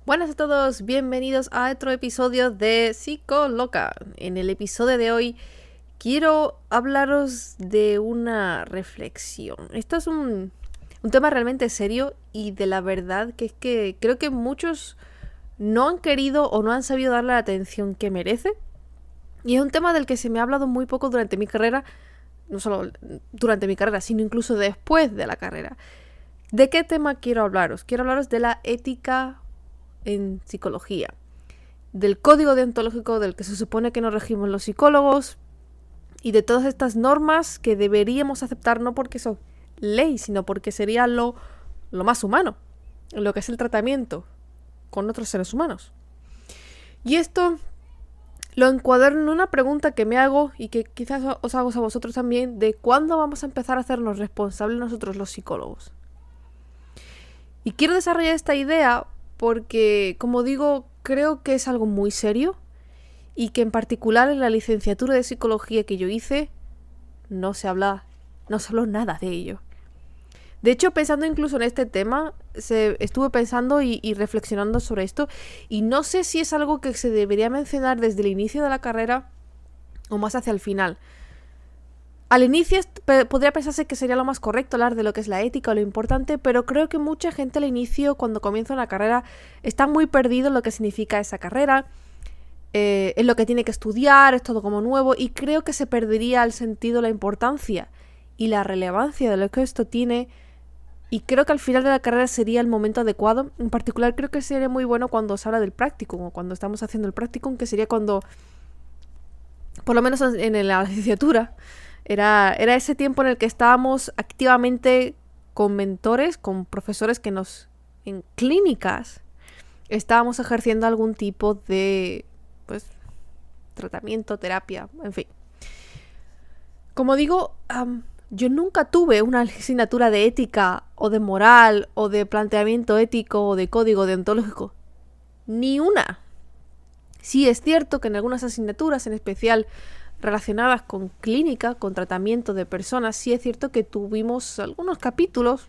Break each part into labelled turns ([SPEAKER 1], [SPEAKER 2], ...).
[SPEAKER 1] Buenas a todos, bienvenidos a otro episodio de Psicoloca. En el episodio de hoy quiero hablaros de una reflexión. Esto es un tema realmente serio y de la verdad que es que creo que muchos no han querido o no han sabido darle la atención que merece. Y es un tema del que se me ha hablado muy poco durante mi carrera, no solo durante mi carrera, sino incluso después de la carrera. ¿De qué tema quiero hablaros? Quiero hablaros de la ética en psicología, del código deontológico del que se supone que nos regimos los psicólogos y de todas estas normas que deberíamos aceptar no porque son ley, sino porque sería lo más humano, lo que es el tratamiento con otros seres humanos. Y esto lo encuadro en una pregunta que me hago y que quizás os hago a vosotros también, de cuándo vamos a empezar a hacernos responsables nosotros los psicólogos. Y quiero desarrollar esta idea porque, como digo, creo que es algo muy serio y que en particular en la licenciatura de psicología que yo hice no se habló nada de ello. De hecho, pensando incluso en este tema, estuve pensando y reflexionando sobre esto y no sé si es algo que se debería mencionar desde el inicio de la carrera o más hacia el final. Al inicio podría pensarse que sería lo más correcto hablar de lo que es la ética o lo importante, pero creo que mucha gente al inicio, cuando comienza una carrera, está muy perdido en lo que significa esa carrera, en lo que tiene que estudiar, es todo como nuevo, y creo que se perdería el sentido, la importancia y la relevancia de lo que esto tiene, y creo que al final de la carrera sería el momento adecuado. En particular creo que sería muy bueno cuando se habla del practicum, o cuando estamos haciendo el practicum, que sería cuando, por lo menos en la licenciatura, era ese tiempo en el que estábamos activamente con mentores, con profesores que en clínicas, estábamos ejerciendo algún tipo de, tratamiento, terapia, en fin. Como digo, yo nunca tuve una asignatura de ética o de moral o de planteamiento ético o de código deontológico. Ni una. Sí es cierto que en algunas asignaturas, en especial relacionadas con clínica, con tratamiento de personas, sí es cierto que tuvimos algunos capítulos,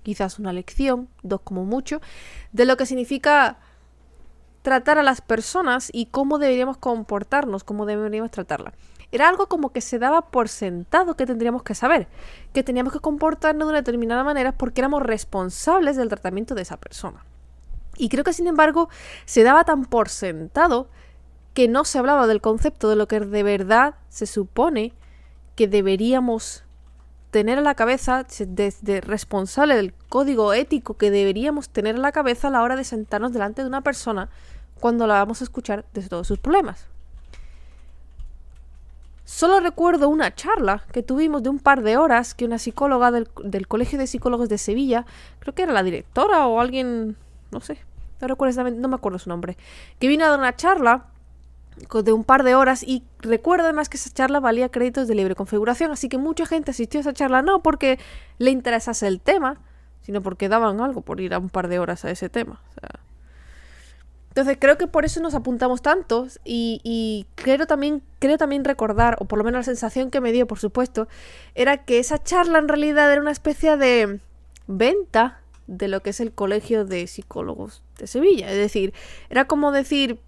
[SPEAKER 1] quizás una lección, 2 como mucho, de lo que significa tratar a las personas y cómo deberíamos comportarnos, cómo deberíamos tratarla. Era algo como que se daba por sentado que tendríamos que saber, que teníamos que comportarnos de una determinada manera porque éramos responsables del tratamiento de esa persona. Y creo que, sin embargo, se daba tan por sentado que no se hablaba del concepto de lo que de verdad se supone que deberíamos tener en la cabeza, desde responsable del código ético que deberíamos tener en la cabeza a la hora de sentarnos delante de una persona cuando la vamos a escuchar de todos sus problemas. Solo recuerdo una charla que tuvimos de un par de horas que una psicóloga del Colegio de Psicólogos de Sevilla, creo que era la directora o alguien, no sé, no recuerdo exactamente, no me acuerdo su nombre, que vino a dar una charla de un par de horas y recuerdo además que esa charla valía créditos de libre configuración, así que mucha gente asistió a esa charla no porque le interesase el tema, sino porque daban algo por ir a un par de horas a ese tema. O sea, entonces creo que por eso nos apuntamos tantos y creo también recordar, o por lo menos la sensación que me dio, por supuesto, era que esa charla en realidad era una especie de venta de lo que es el Colegio de Psicólogos de Sevilla. Es decir, era como decir,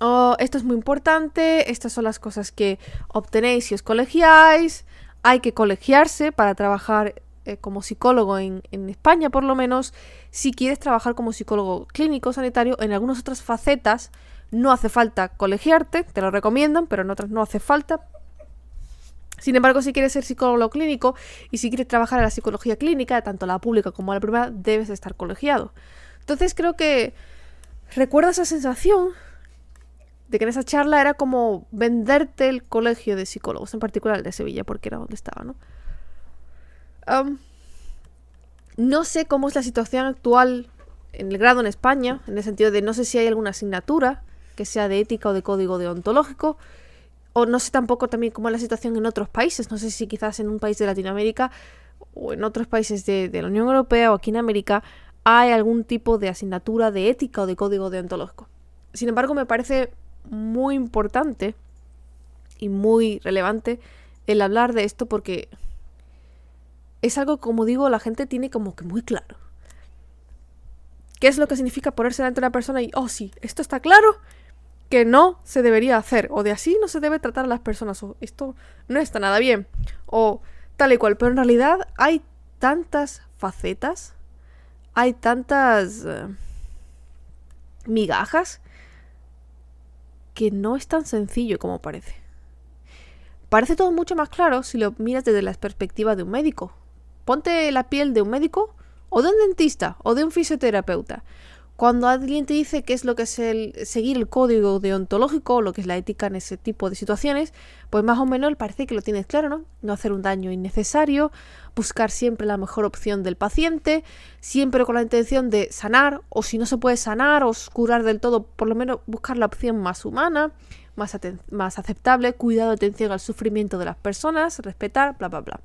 [SPEAKER 1] oh, esto es muy importante, estas son las cosas que obtenéis si os colegiáis, hay que colegiarse para trabajar como psicólogo en España, por lo menos. Si quieres trabajar como psicólogo clínico sanitario, en algunas otras facetas no hace falta colegiarte, te lo recomiendan, pero en otras no hace falta. Sin embargo, si quieres ser psicólogo clínico y si quieres trabajar en la psicología clínica, tanto la pública como la privada, debes estar colegiado. Entonces creo que recuerda esa sensación de que en esa charla era como venderte el colegio de psicólogos, en particular el de Sevilla, porque era donde estaba, ¿no? No sé cómo es la situación actual en el grado en España, en el sentido de no sé si hay alguna asignatura que sea de ética o de código deontológico, o no sé tampoco también cómo es la situación en otros países, no sé si quizás en un país de Latinoamérica o en otros países de la Unión Europea o aquí en América hay algún tipo de asignatura de ética o de código deontológico. Sin embargo, me parece muy importante y muy relevante el hablar de esto porque es algo, como digo, la gente tiene como que muy claro. ¿Qué es lo que significa ponerse delante de una persona y, oh sí, esto está claro que no se debería hacer, o de así no se debe tratar a las personas, o esto no está nada bien, o tal y cual? Pero en realidad hay tantas facetas, hay tantas migajas, que no es tan sencillo como parece. Parece todo mucho más claro si lo miras desde la perspectiva de un médico. Ponte la piel de un médico, o de un dentista, o de un fisioterapeuta. Cuando alguien te dice qué es lo que es seguir el código deontológico, o lo que es la ética en ese tipo de situaciones, pues más o menos parece que lo tienes claro, ¿no? No hacer un daño innecesario, buscar siempre la mejor opción del paciente, siempre con la intención de sanar, o si no se puede sanar o curar del todo, por lo menos buscar la opción más humana, más aceptable, cuidado, atención al sufrimiento de las personas, respetar, bla, bla, bla.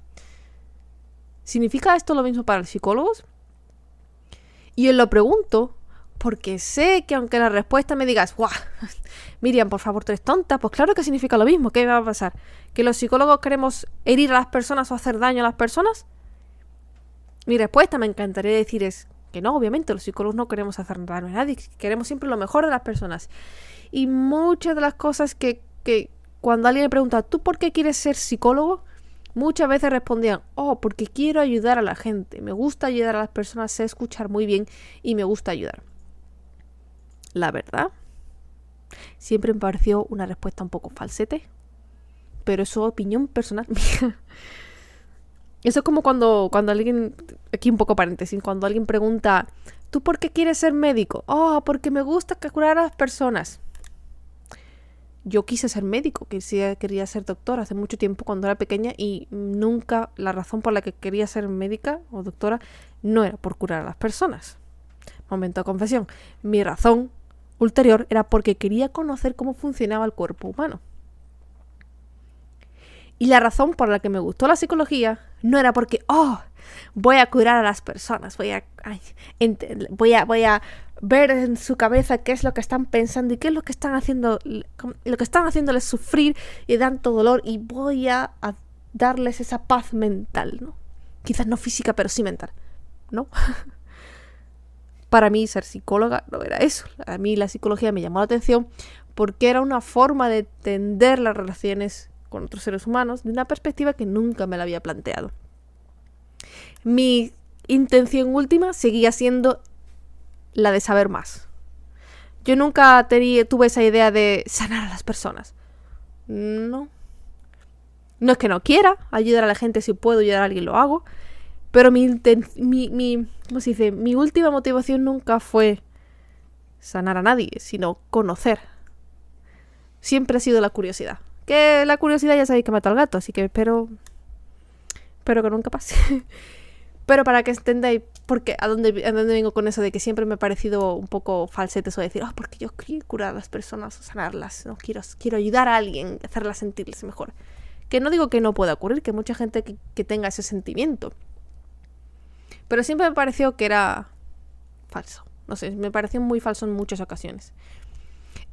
[SPEAKER 1] ¿Significa esto lo mismo para los psicólogos? Y os lo pregunto porque sé que aunque la respuesta me digas, ¡guau! Miriam, por favor, tú eres tonta, pues claro que significa lo mismo. ¿Qué va a pasar? ¿Que los psicólogos queremos herir a las personas o hacer daño a las personas? Mi respuesta, me encantaría decir, es que no, obviamente, los psicólogos no queremos hacer daño a nadie, queremos siempre lo mejor de las personas. Y muchas de las cosas que cuando alguien me pregunta, ¿tú por qué quieres ser psicólogo? Muchas veces respondían, oh, porque quiero ayudar a la gente, me gusta ayudar a las personas, sé escuchar muy bien y me gusta ayudar. La verdad, siempre me pareció una respuesta un poco falsete, pero eso es opinión personal mía. Eso es como cuando alguien, aquí un poco paréntesis, cuando alguien pregunta, ¿tú por qué quieres ser médico? Oh, porque me gusta curar a las personas. Yo quise ser médico, quería ser doctora hace mucho tiempo cuando era pequeña y nunca la razón por la que quería ser médica o doctora no era por curar a las personas. Momento de confesión. Mi razón ulterior era porque quería conocer cómo funcionaba el cuerpo humano. Y la razón por la que me gustó la psicología no era porque, oh, voy a curar a las personas, voy a ver en su cabeza qué es lo que están pensando y qué es lo que están haciendo, lo que están haciéndoles sufrir y tanto dolor, y voy a darles esa paz mental, ¿no? Quizás no física, pero sí mental, ¿no? Para mí ser psicóloga no era eso. A mí la psicología me llamó la atención porque era una forma de entender las relaciones con otros seres humanos de una perspectiva que nunca me la había planteado. Mi intención última seguía siendo la de saber más. Yo nunca tuve esa idea de sanar a las personas. No. No es que no quiera ayudar a la gente, si puedo ayudar a alguien lo hago, pero ¿cómo se dice? Mi última motivación nunca fue sanar a nadie, sino conocer. Siempre ha sido la curiosidad. Que la curiosidad ya sabéis que mata al gato, así que espero que nunca pase. Pero para que entendáis a dónde vengo con eso de que siempre me ha parecido un poco falsete eso de decir, porque yo quiero curar a las personas o sanarlas, no quiero ayudar a alguien, hacerlas sentirse mejor. Que no digo que no pueda ocurrir, que mucha gente que tenga ese sentimiento. Pero siempre me pareció que era falso. No sé, me pareció muy falso en muchas ocasiones.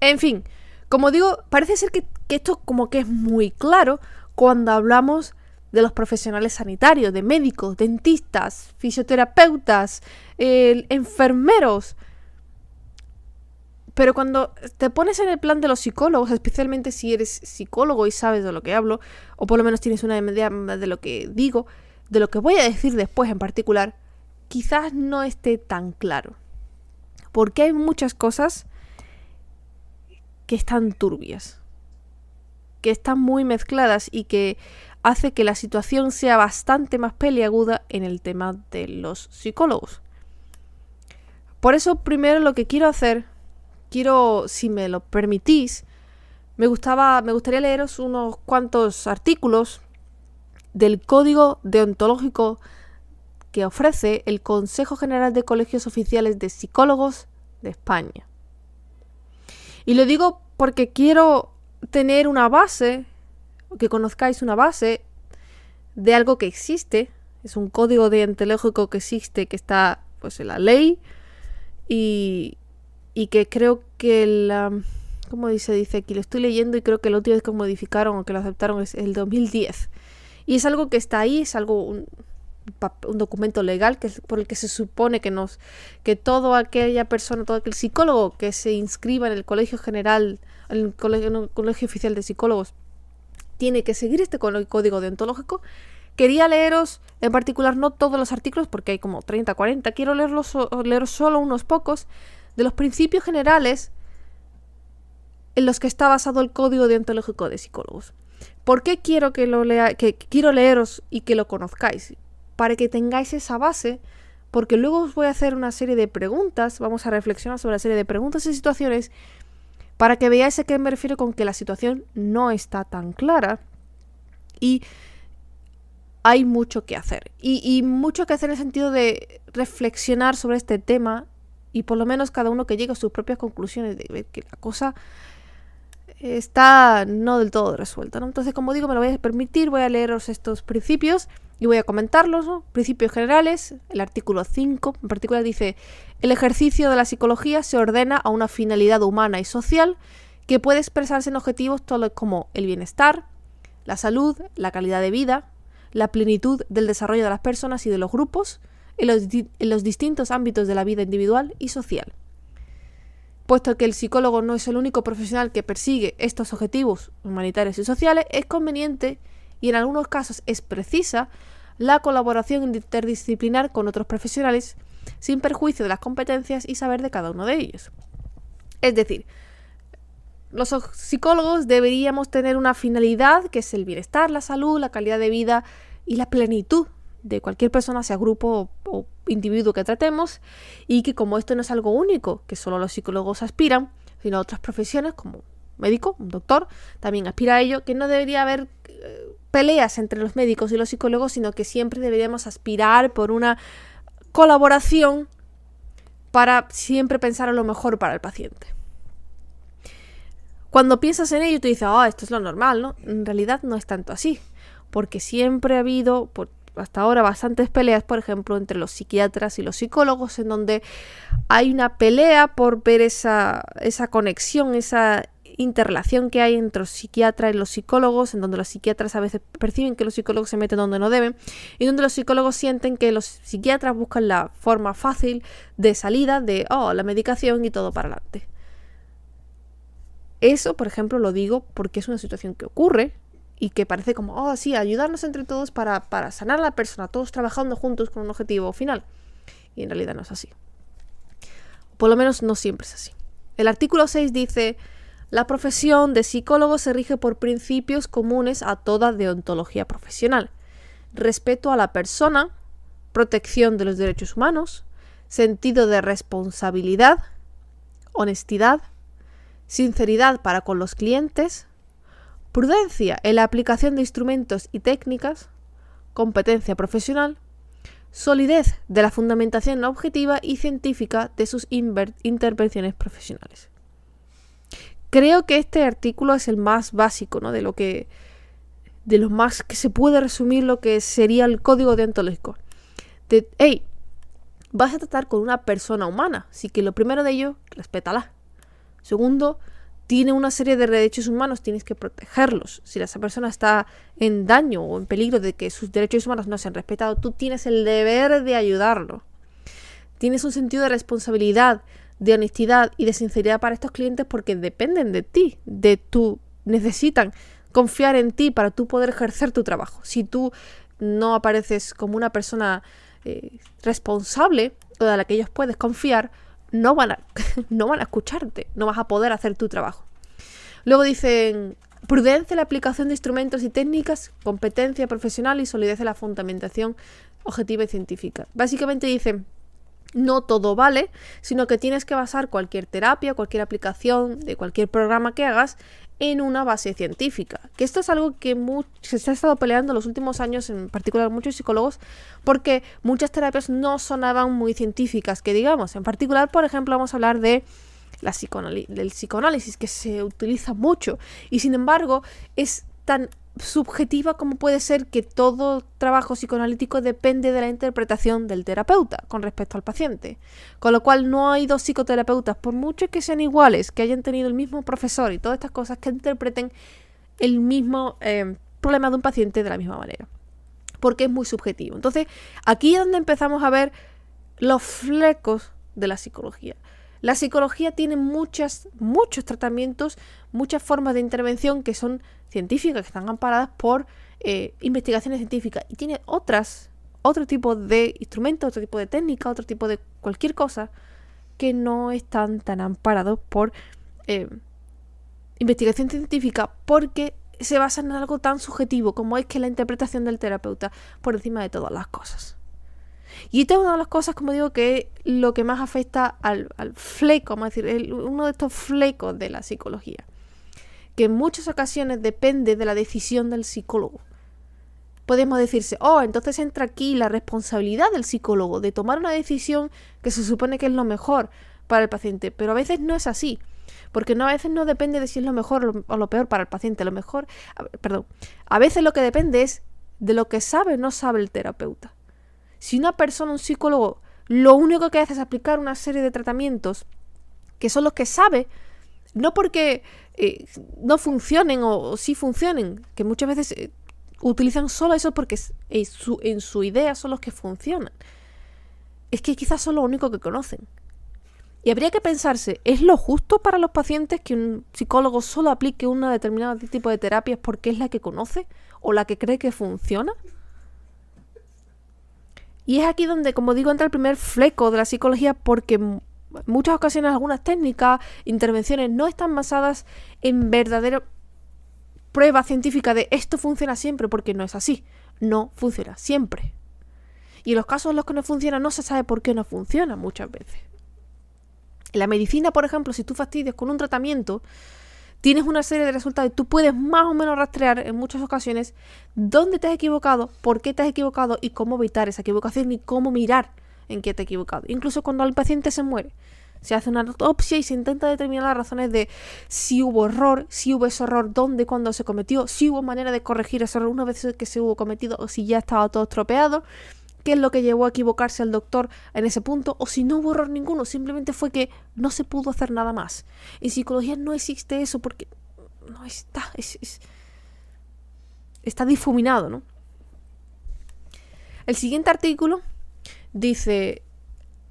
[SPEAKER 1] En fin, como digo, parece ser que esto como que es muy claro cuando hablamos de los profesionales sanitarios, de médicos, dentistas, fisioterapeutas, enfermeros. Pero cuando te pones en el plan de los psicólogos, especialmente si eres psicólogo y sabes de lo que hablo, o por lo menos tienes una idea de lo que digo, de lo que voy a decir después en particular, quizás no esté tan claro. Porque hay muchas cosas que están turbias, que están muy mezcladas y que hace que la situación sea bastante más peliaguda en el tema de los psicólogos. Por eso, primero lo que quiero hacer, si me lo permitís, me gustaría leeros unos cuantos artículos del código deontológico que ofrece el Consejo General de Colegios Oficiales de Psicólogos de España. Y lo digo porque quiero tener una base, que conozcáis una base de algo que existe. Es un código deontológico que existe, que está pues en la ley y que creo que ¿cómo dice aquí? Lo estoy leyendo y creo que la última vez que modificaron o que lo aceptaron es el 2010. Y es algo que está ahí, es algo un documento legal por el que se supone que toda aquella persona, todo aquel psicólogo que se inscriba en el colegio general, en el colegio oficial de psicólogos, tiene que seguir este código deontológico. Quería leeros en particular no todos los artículos porque hay como 30, 40, quiero leeros solo unos pocos de los principios generales en los que está basado el código deontológico de psicólogos. ¿Por qué quiero quiero leeros y que lo conozcáis? Para que tengáis esa base, porque luego os voy a hacer una serie de preguntas, vamos a reflexionar sobre una serie de preguntas y situaciones para que veáis a qué me refiero con que la situación no está tan clara y hay mucho que hacer. Y mucho que hacer en el sentido de reflexionar sobre este tema y por lo menos cada uno que llegue a sus propias conclusiones de ver que la cosa está no del todo resuelta, ¿no? Entonces, como digo, me lo voy a permitir, voy a leeros estos principios y voy a comentarlos, ¿no? Principios generales, el artículo 5 en particular dice: el ejercicio de la psicología se ordena a una finalidad humana y social que puede expresarse en objetivos tales como el bienestar, la salud, la calidad de vida, la plenitud del desarrollo de las personas y de los grupos en los distintos ámbitos de la vida individual y social. Puesto que el psicólogo no es el único profesional que persigue estos objetivos humanitarios y sociales, es conveniente y en algunos casos es precisa la colaboración interdisciplinar con otros profesionales sin perjuicio de las competencias y saber de cada uno de ellos. Es decir, los psicólogos deberíamos tener una finalidad que es el bienestar, la salud, la calidad de vida y la plenitud de cualquier persona, sea grupo o individuo que tratemos, y que como esto no es algo único, que solo los psicólogos aspiran, sino otras profesiones como médico, un doctor, también aspira a ello, que no debería haber peleas entre los médicos y los psicólogos, sino que siempre deberíamos aspirar por una colaboración para siempre pensar en lo mejor para el paciente. Cuando piensas en ello, tú dices, esto es lo normal, ¿no? En realidad no es tanto así, porque siempre ha habido, hasta ahora, bastantes peleas, por ejemplo, entre los psiquiatras y los psicólogos, en donde hay una pelea por ver esa conexión, esa interrelación que hay entre los psiquiatras y los psicólogos, en donde los psiquiatras a veces perciben que los psicólogos se meten donde no deben, y donde los psicólogos sienten que los psiquiatras buscan la forma fácil de salida de la medicación y todo para adelante. Eso, por ejemplo, lo digo porque es una situación que ocurre y que parece como, sí, ayudarnos entre todos para sanar a la persona, todos trabajando juntos con un objetivo final. Y en realidad no es así. Por lo menos no siempre es así. El artículo 6 dice: la profesión de psicólogo se rige por principios comunes a toda deontología profesional. Respeto a la persona, protección de los derechos humanos, sentido de responsabilidad, honestidad, sinceridad para con los clientes, prudencia en la aplicación de instrumentos y técnicas, competencia profesional, solidez de la fundamentación objetiva y científica de sus intervenciones profesionales. Creo que este artículo es el más básico, ¿no? de lo más que se puede resumir lo que sería el código deontológico. Vas a tratar con una persona humana, así que lo primero de ello, respétala. Segundo, tiene una serie de derechos humanos, tienes que protegerlos. Si esa persona está en daño o en peligro de que sus derechos humanos no sean respetados, tú tienes el deber de ayudarlo. Tienes un sentido de responsabilidad, de honestidad y de sinceridad para estos clientes porque dependen de ti, necesitan confiar en ti para tú poder ejercer tu trabajo. Si tú no apareces como una persona responsable o de la que ellos puedes confiar, no van a escucharte, no vas a poder hacer tu trabajo. Luego dicen: prudencia en la aplicación de instrumentos y técnicas, competencia profesional y solidez en la fundamentación objetiva y científica. Básicamente dicen: no todo vale, sino que tienes que basar cualquier terapia, cualquier aplicación de cualquier programa que hagas en una base científica. Que esto es algo que se ha estado peleando en los últimos años, en particular muchos psicólogos, porque muchas terapias no sonaban muy científicas, que digamos. En particular, por ejemplo, vamos a hablar de del psicoanálisis, que se utiliza mucho y sin embargo es tan subjetiva como puede ser que todo trabajo psicoanalítico depende de la interpretación del terapeuta con respecto al paciente, con lo cual no hay dos psicoterapeutas, por mucho que sean iguales, que hayan tenido el mismo profesor y todas estas cosas, que interpreten el mismo problema de un paciente de la misma manera. porque es muy subjetivo. Entonces, aquí es donde empezamos a ver los flecos de la psicología. La psicología tiene muchos tratamientos, muchas formas de intervención que son científicas, que están amparadas por investigaciones científicas, y tiene otro tipo de instrumentos, otro tipo de técnica, otro tipo de cualquier cosa que no están tan amparados por investigación científica, porque se basan en algo tan subjetivo como es que la interpretación del terapeuta por encima de todas las cosas. Y esta es una de las cosas, como digo, que es lo que más afecta al fleco, vamos a decir, uno de estos flecos de la psicología, que en muchas ocasiones depende de la decisión del psicólogo. Podemos decirse, entonces entra aquí la responsabilidad del psicólogo de tomar una decisión que se supone que es lo mejor para el paciente, pero a veces no es así, porque a veces no depende de si es lo mejor o lo peor para el paciente. A veces lo que depende es de lo que sabe o no sabe el terapeuta. Si una persona, un psicólogo, lo único que hace es aplicar una serie de tratamientos que son los que sabe, no porque no funcionen o sí funcionen, que muchas veces utilizan solo eso porque en su idea son los que funcionan, es que quizás son lo único que conocen. Y habría que pensarse, ¿es lo justo para los pacientes que un psicólogo solo aplique un determinado tipo de terapias porque es la que conoce o la que cree que funciona? Y es aquí donde, como digo, entra el primer fleco de la psicología, porque en muchas ocasiones algunas técnicas, intervenciones no están basadas en verdadera prueba científica de esto funciona siempre, porque no es así. No funciona siempre. Y en los casos en los que no funciona no se sabe por qué no funciona muchas veces. En la medicina, por ejemplo, si tú fastidias con un tratamiento, tienes una serie de resultados y tú puedes más o menos rastrear en muchas ocasiones dónde te has equivocado, por qué te has equivocado y cómo evitar esa equivocación y cómo mirar en qué te has equivocado. Incluso cuando el paciente se muere, se hace una autopsia y se intenta determinar las razones de si hubo error, si hubo ese error, dónde, cuándo se cometió, si hubo manera de corregir ese error una vez que se hubo cometido o si ya estaba todo estropeado, qué es lo que llevó a equivocarse al doctor en ese punto, o si no hubo error ninguno, simplemente fue que no se pudo hacer nada más. En psicología no existe eso porque no está, está difuminado, ¿no? El siguiente artículo dice: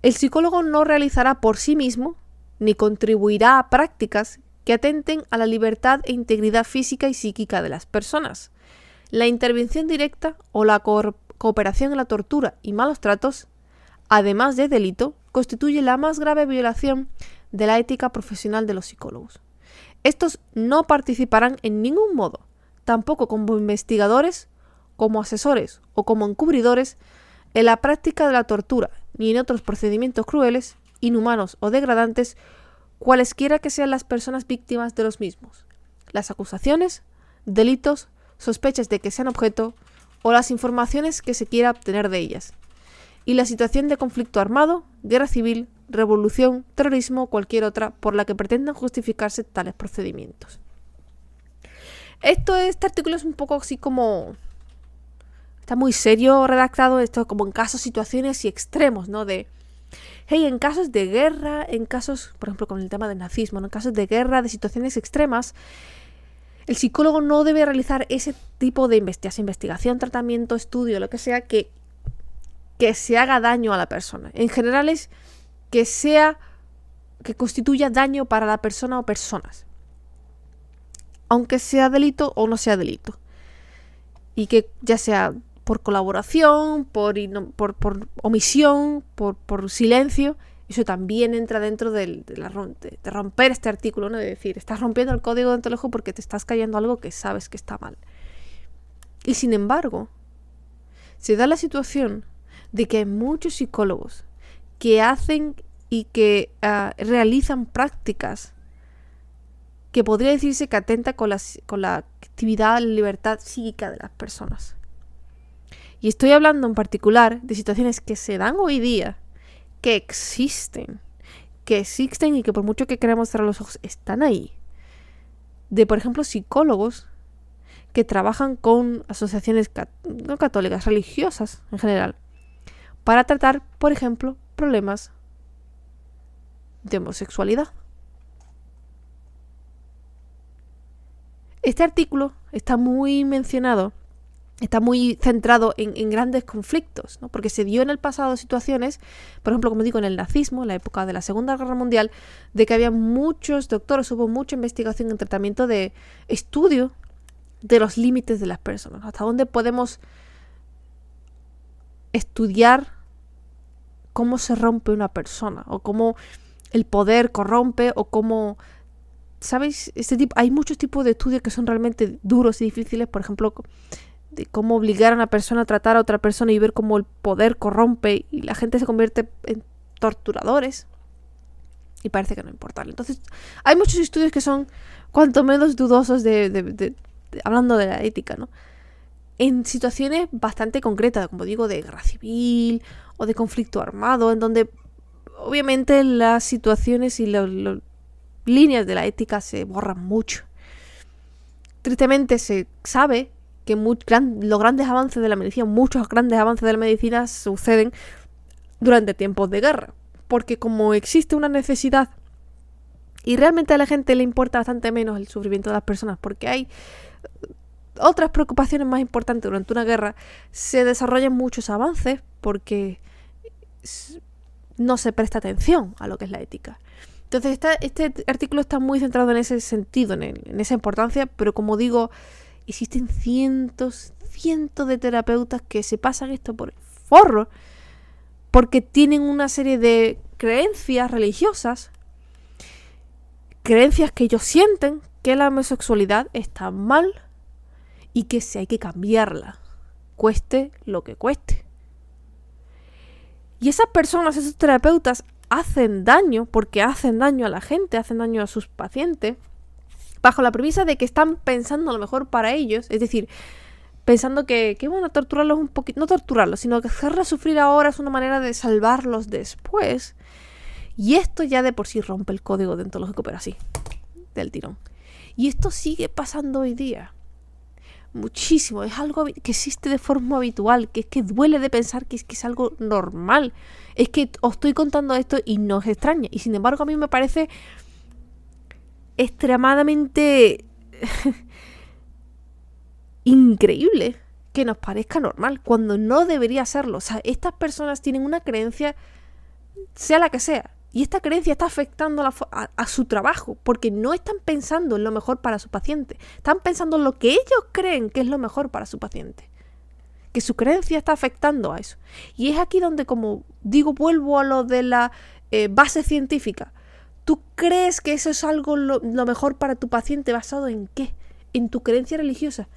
[SPEAKER 1] el psicólogo no realizará por sí mismo ni contribuirá a prácticas que atenten a la libertad e integridad física y psíquica de las personas. La intervención directa o la cooperación en la tortura y malos tratos, además de delito, constituye la más grave violación de la ética profesional de los psicólogos. Estos no participarán en ningún modo, tampoco como investigadores, como asesores o como encubridores, en la práctica de la tortura, ni en otros procedimientos crueles, inhumanos o degradantes, cualesquiera que sean las personas víctimas de los mismos. Las acusaciones, delitos, sospechas de que sean objeto o las informaciones que se quiera obtener de ellas, y la situación de conflicto armado, guerra civil, revolución, terrorismo o cualquier otra por la que pretendan justificarse tales procedimientos. Este artículo es un poco así como... está muy serio redactado, esto como en casos, situaciones y extremos, ¿no? En casos de guerra, en casos, por ejemplo, con el tema del nazismo, ¿no? En casos de guerra, de situaciones extremas, el psicólogo no debe realizar ese tipo de investigación, tratamiento, estudio, lo que sea, que se haga daño a la persona. En general es que constituya daño para la persona o personas, aunque sea delito o no sea delito. Y que ya sea por colaboración, por omisión, por silencio, eso también entra dentro de romper este artículo, ¿no? De decir, estás rompiendo el código deontológico porque te estás cayendo algo que sabes que está mal. Y sin embargo, se da la situación de que hay muchos psicólogos que hacen y que realizan prácticas que podría decirse que atenta con la actividad, la libertad psíquica de las personas. Y estoy hablando en particular de situaciones que se dan hoy día, que existen y que por mucho que queramos cerrar los ojos, están ahí. De, por ejemplo, psicólogos que trabajan con asociaciones no católicas, religiosas en general, para tratar, por ejemplo, problemas de homosexualidad. Este artículo está muy mencionado está muy centrado en grandes conflictos, ¿no? Porque se dio en el pasado situaciones, por ejemplo, como digo, en el nazismo, en la época de la Segunda Guerra Mundial, de que había muchos doctores, hubo mucha investigación en tratamiento de estudio de los límites de las personas, hasta dónde podemos estudiar cómo se rompe una persona, o cómo el poder corrompe, o cómo, ¿sabéis? Hay muchos tipos de estudios que son realmente duros y difíciles, por ejemplo, de cómo obligar a una persona a tratar a otra persona y ver cómo el poder corrompe y la gente se convierte en torturadores y parece que no importarle. Entonces, hay muchos estudios que son cuanto menos dudosos hablando de la ética, ¿no? En situaciones bastante concretas, como digo, de guerra civil o de conflicto armado, en donde obviamente las situaciones y las líneas de la ética se borran mucho. Tristemente se sabe que los grandes avances de la medicina, muchos grandes avances de la medicina suceden durante tiempos de guerra, porque como existe una necesidad y realmente a la gente le importa bastante menos el sufrimiento de las personas, porque hay otras preocupaciones más importantes durante una guerra, se desarrollan muchos avances porque no se presta atención a lo que es la ética. Entonces este artículo está muy centrado en ese sentido, en esa importancia, pero como digo, existen cientos de terapeutas que se pasan esto por el forro porque tienen una serie de creencias religiosas, creencias que ellos sienten que la homosexualidad está mal y que hay que cambiarla, cueste lo que cueste. Y esas personas, esos terapeutas, hacen daño porque hacen daño a la gente, hacen daño a sus pacientes, bajo la premisa de que están pensando lo mejor para ellos, es decir, pensando que bueno, torturarlos un poquito, no torturarlos, sino que hacerlos sufrir ahora es una manera de salvarlos después. Y esto ya de por sí rompe el código deontológico, pero así, del tirón. Y esto sigue pasando hoy día. Muchísimo, es algo que existe de forma habitual, que es que duele de pensar que es algo normal. Es que os estoy contando esto y no os extraña. Y sin embargo a mí me parece extremadamente increíble que nos parezca normal, cuando no debería serlo. O sea, estas personas tienen una creencia, sea la que sea, y esta creencia está afectando a su trabajo, porque no están pensando en lo mejor para su paciente, están pensando en lo que ellos creen que es lo mejor para su paciente, que su creencia está afectando a eso. Y es aquí donde, como digo, vuelvo a lo de la base científica. ¿Tú crees que eso es algo lo mejor para tu paciente basado en qué? En tu creencia religiosa.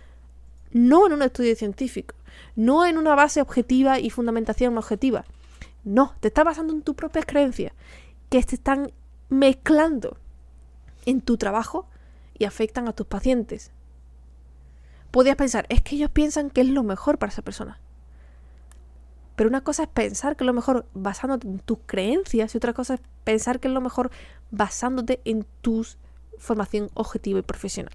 [SPEAKER 1] No en un estudio científico, no en una base objetiva y fundamentación objetiva. No, te está basando en tus propias creencias, que te están mezclando en tu trabajo y afectan a tus pacientes. Podrías pensar, es que ellos piensan que es lo mejor para esa persona. Pero una cosa es pensar que es lo mejor basándote en tus creencias y otra cosa es pensar que es lo mejor basándote en tu formación objetiva y profesional.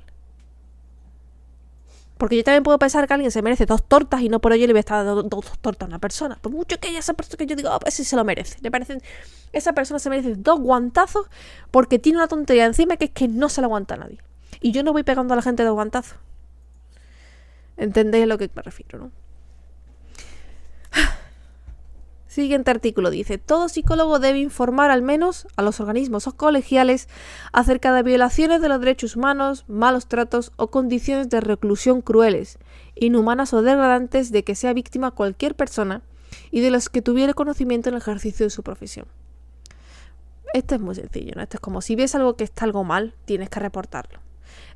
[SPEAKER 1] Porque yo también puedo pensar que alguien se merece 2 tortas y no por ello le voy a estar dando 2 tortas a una persona. Por mucho que haya esa persona que yo digo, pues sí se lo merece. Esa persona se merece 2 guantazos porque tiene una tontería encima que es que no se la aguanta a nadie. Y yo no voy pegando a la gente 2 guantazos. ¿Entendéis a lo que me refiero, no? Siguiente artículo dice: todo psicólogo debe informar al menos a los organismos colegiales acerca de violaciones de los derechos humanos, malos tratos o condiciones de reclusión crueles, inhumanas o degradantes de que sea víctima cualquier persona y de los que tuviera conocimiento en el ejercicio de su profesión. Esto es muy sencillo, ¿no? Esto es como si ves algo que está algo mal, tienes que reportarlo.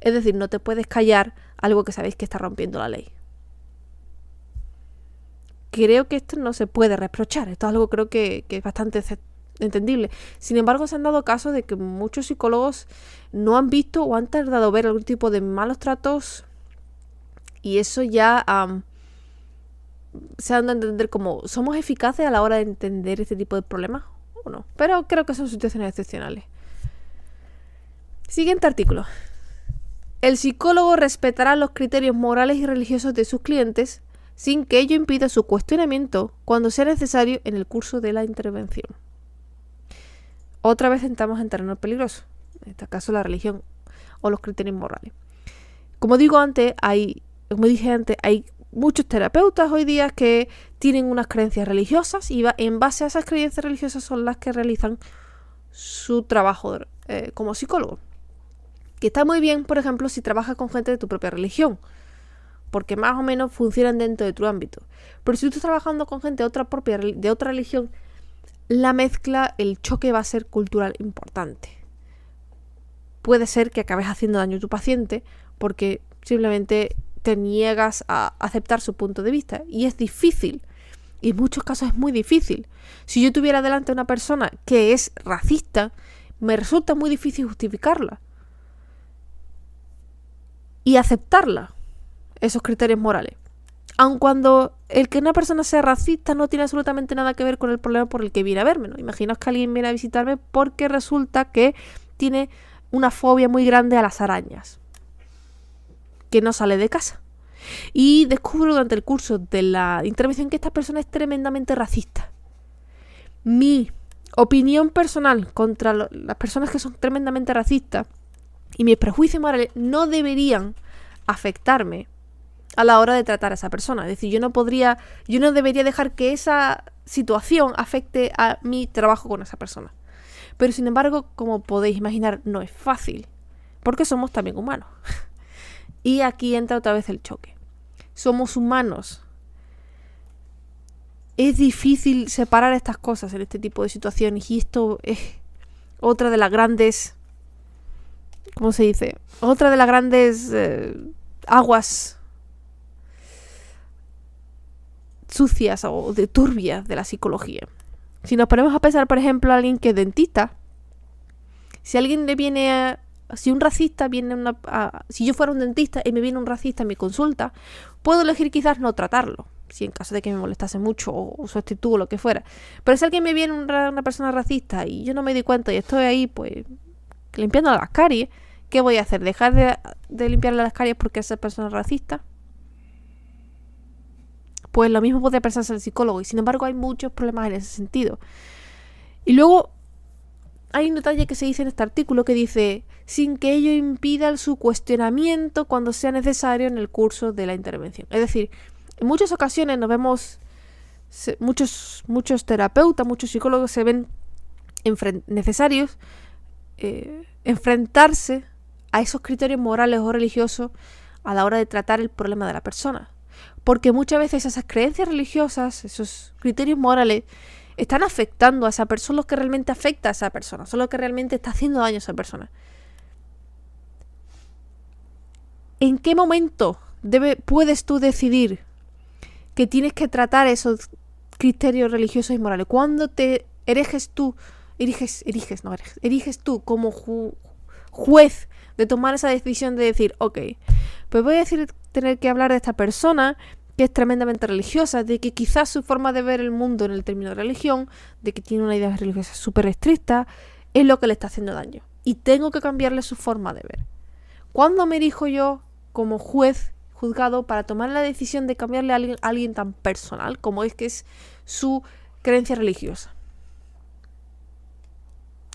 [SPEAKER 1] Es decir, no te puedes callar algo que sabéis que está rompiendo la ley. Creo que esto no se puede reprochar. Esto es algo creo que es bastante entendible. Sin embargo, se han dado casos de que muchos psicólogos no han visto o han tardado ver algún tipo de malos tratos y eso ya se han de entender como ¿somos eficaces a la hora de entender este tipo de problemas o no? Pero creo que son situaciones excepcionales. Siguiente artículo. El psicólogo respetará los criterios morales y religiosos de sus clientes sin que ello impida su cuestionamiento cuando sea necesario en el curso de la intervención. Otra vez entramos en terreno peligroso, en este caso la religión o los criterios morales. Como dije antes, hay muchos terapeutas hoy día que tienen unas creencias religiosas y en base a esas creencias religiosas son las que realizan su trabajo como psicólogo. Que está muy bien, por ejemplo, si trabajas con gente de tu propia religión, porque más o menos funcionan dentro de tu ámbito. Pero si tú estás trabajando con gente de otra religión, la mezcla, el choque va a ser cultural importante. Puede ser que acabes haciendo daño a tu paciente porque simplemente te niegas a aceptar su punto de vista. Y es difícil. Y en muchos casos es muy difícil. Si yo tuviera delante una persona que es racista, me resulta muy difícil justificarla. Y aceptarla. Esos criterios morales. Aun cuando el que una persona sea racista no tiene absolutamente nada que ver con el problema por el que viene a verme, ¿no? Imaginaos que alguien viene a visitarme porque resulta que tiene una fobia muy grande a las arañas, que no sale de casa. Y descubro durante el curso de la intervención que esta persona es tremendamente racista. Mi opinión personal contra las personas que son tremendamente racistas y mis prejuicios morales no deberían afectarme a la hora de tratar a esa persona. Es decir, yo no debería dejar que esa situación afecte a mi trabajo con esa persona. Pero sin embargo, como podéis imaginar, no es fácil, porque somos también humanos. Y aquí entra otra vez el choque. Somos humanos. Es difícil separar estas cosas en este tipo de situaciones, y esto es otra de las grandes, ¿cómo se dice? Otra de las grandes aguas sucias o de turbias de la psicología. Si nos ponemos a pensar, por ejemplo, a alguien que es dentista, si un racista viene si yo fuera un dentista y me viene un racista en mi consulta, puedo elegir quizás no tratarlo, si en caso de que me molestase mucho o su actitud o lo que fuera. Pero si alguien me viene una persona racista y yo no me di cuenta y estoy ahí pues limpiando las caries, ¿qué voy a hacer? ¿Dejar de limpiarle las caries porque esa persona es racista? Pues lo mismo puede pensarse el psicólogo, y sin embargo hay muchos problemas en ese sentido. Y luego hay un detalle que se dice en este artículo que dice: sin que ello impida su cuestionamiento cuando sea necesario en el curso de la intervención. Es decir, en muchas ocasiones nos vemos, muchos terapeutas, muchos psicólogos se ven necesarios enfrentarse a esos criterios morales o religiosos a la hora de tratar el problema de la persona. Porque muchas veces esas creencias religiosas, esos criterios morales, están afectando a esa persona, son los que realmente afecta a esa persona, son los que realmente está haciendo daño a esa persona. ¿En qué momento puedes tú decidir que tienes que tratar esos criterios religiosos y morales? ¿Cuándo te eriges tú como juez de tomar esa decisión de decir, ok, pues voy a tener que hablar de esta persona que es tremendamente religiosa, de que quizás su forma de ver el mundo en el término de religión, de que tiene una idea religiosa súper estricta, es lo que le está haciendo daño? Y tengo que cambiarle su forma de ver. ¿Cuándo me erijo yo como juzgado para tomar la decisión de cambiarle a alguien tan personal como es que es su creencia religiosa?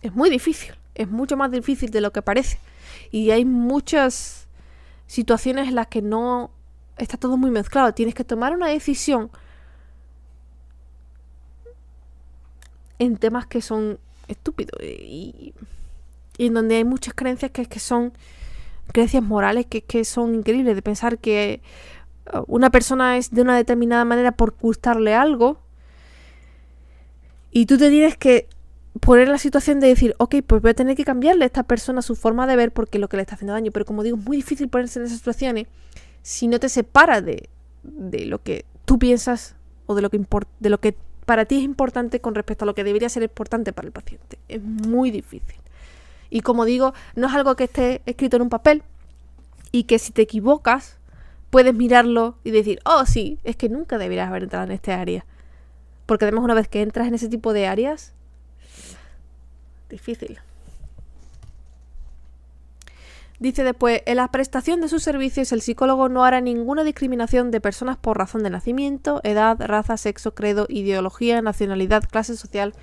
[SPEAKER 1] Es muy difícil, es mucho más difícil de lo que parece. Y hay muchas situaciones en las que no está todo muy mezclado. Tienes que tomar una decisión en temas que son estúpidos y en donde hay muchas creencias que son creencias morales que son increíbles, de pensar que una persona es de una determinada manera por gustarle algo, y tú te tienes que poner en la situación de decir, ok, pues voy a tener que cambiarle a esta persona su forma de ver porque es lo que le está haciendo daño. Pero como digo, es muy difícil ponerse en esas situaciones si no te separas de lo que tú piensas o de lo que para ti es importante con respecto a lo que debería ser importante para el paciente. Es muy difícil. Y como digo, no es algo que esté escrito en un papel y que si te equivocas puedes mirarlo y decir, oh sí, es que nunca deberías haber entrado en este área. Porque además una vez que entras en ese tipo de áreas, difícil. Dice después, en la prestación de sus servicios el psicólogo no hará ninguna discriminación de personas por razón de nacimiento, edad, raza, sexo, credo, ideología, nacionalidad, clase social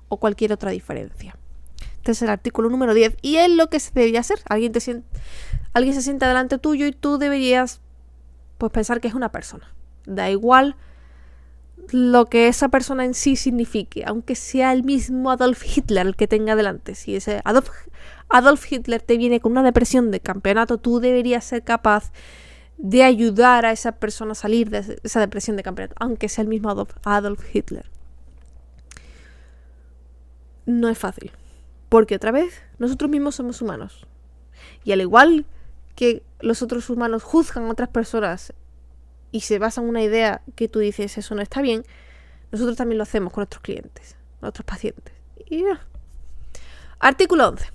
[SPEAKER 1] o cualquier otra diferencia. Este es el artículo número 10 y es lo que se debería hacer. Alguien se sienta delante tuyo y tú deberías pues pensar que es una persona. Da igual lo que esa persona en sí signifique, aunque sea el mismo Adolf Hitler el que tenga delante. Si ese Adolf Hitler te viene con una depresión de campeonato, tú deberías ser capaz de ayudar a esa persona a salir de esa depresión de campeonato, aunque sea el mismo Adolf Hitler. No es fácil, porque otra vez, nosotros mismos somos humanos. Y al igual que los otros humanos juzgan a otras personas y se basan en una idea que tú dices, eso no está bien, nosotros también lo hacemos con nuestros clientes, nuestros pacientes. Artículo 11.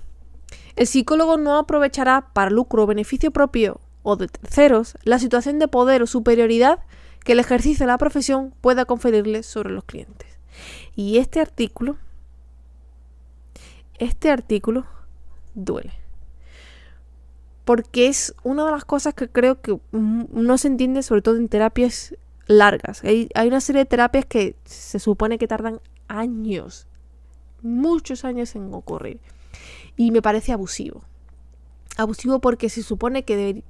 [SPEAKER 1] El psicólogo no aprovechará para lucro o beneficio propio o de terceros la situación de poder o superioridad que el ejercicio de la profesión pueda conferirle sobre los clientes. Y este artículo duele. Porque es una de las cosas que creo que no se entiende, sobre todo en terapias largas. Hay una serie de terapias que se supone que tardan años, muchos años en ocurrir. Y me parece abusivo. Abusivo porque se supone que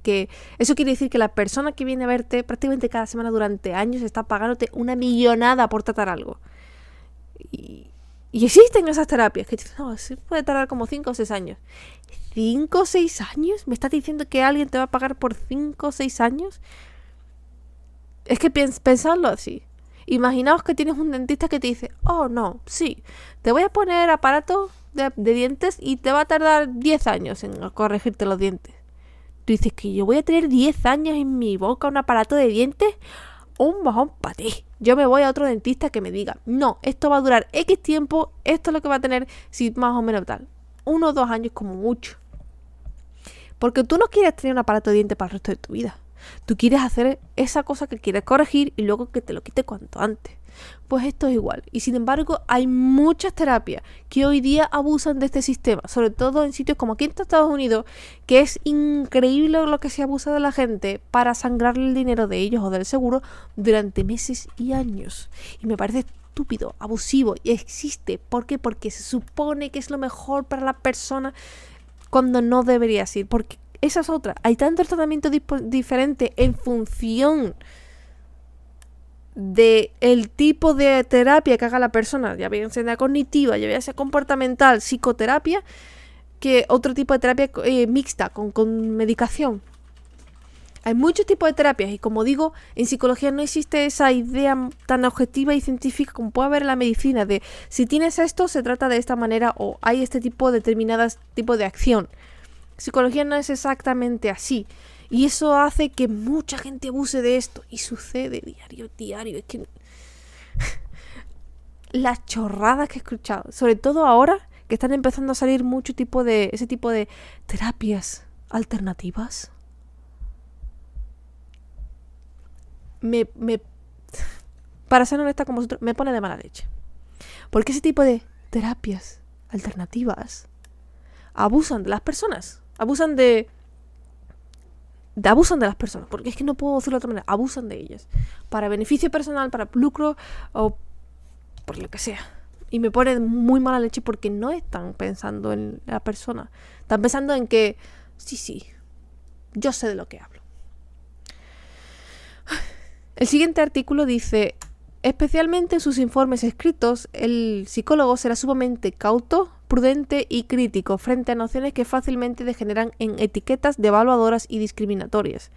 [SPEAKER 1] eso quiere decir que la persona que viene a verte prácticamente cada semana durante años está pagándote una millonada por tratar algo. Y existen esas terapias que no, se puede tardar como 5 o 6 años. ¿5 o 6 años? ¿Me estás diciendo que alguien te va a pagar por 5 o 6 años? Es que pensadlo así. Imaginaos que tienes un dentista que te dice, oh no, sí, te voy a poner aparato de dientes y te va a tardar 10 años en corregirte los dientes. Tú dices que yo voy a tener 10 años en mi boca un aparato de dientes. Un bajón para ti. Yo me voy a otro dentista que me diga, no, esto va a durar X tiempo, esto es lo que va a tener, si más o menos tal. 1 o 2 años como mucho. Porque tú no quieres tener un aparato de dientes para el resto de tu vida. Tú quieres hacer esa cosa que quieres corregir y luego que te lo quite cuanto antes. Pues esto es igual. Y sin embargo, hay muchas terapias que hoy día abusan de este sistema. Sobre todo en sitios como aquí en Estados Unidos, que es increíble lo que se abusa de la gente para sangrarle el dinero de ellos o del seguro durante meses y años. Y me parece estúpido, abusivo, y existe. ¿Por qué? Porque se supone que es lo mejor para la persona cuando no debería ser. Porque esa es otra. Hay tantos tratamientos diferentes en función de el tipo de terapia que haga la persona, ya bien sea cognitiva, ya sea comportamental, psicoterapia, que otro tipo de terapia mixta, con medicación. Hay muchos tipos de terapias y como digo, en psicología no existe esa idea tan objetiva y científica como puede haber en la medicina de si tienes esto se trata de esta manera o hay este tipo de determinadas tipo de acción. Psicología no es exactamente así. Y eso hace que mucha gente abuse de esto. Y sucede diario. Es que las chorradas que he escuchado. Sobre todo ahora que están empezando a salir ese tipo de terapias alternativas. Para ser honesta con vosotros, me pone de mala leche. Porque ese tipo de terapias alternativas abusan de las personas. Abusan de las personas, porque es que no puedo decirlo de otra manera, abusan de ellas, para beneficio personal, para lucro o por lo que sea. Y me pone muy mala leche porque no están pensando en la persona, están pensando en que, sí, yo sé de lo que hablo. El siguiente artículo dice, especialmente en sus informes escritos, el psicólogo será sumamente cauto, prudente y crítico frente a nociones que fácilmente degeneran en etiquetas devaluadoras y discriminatorias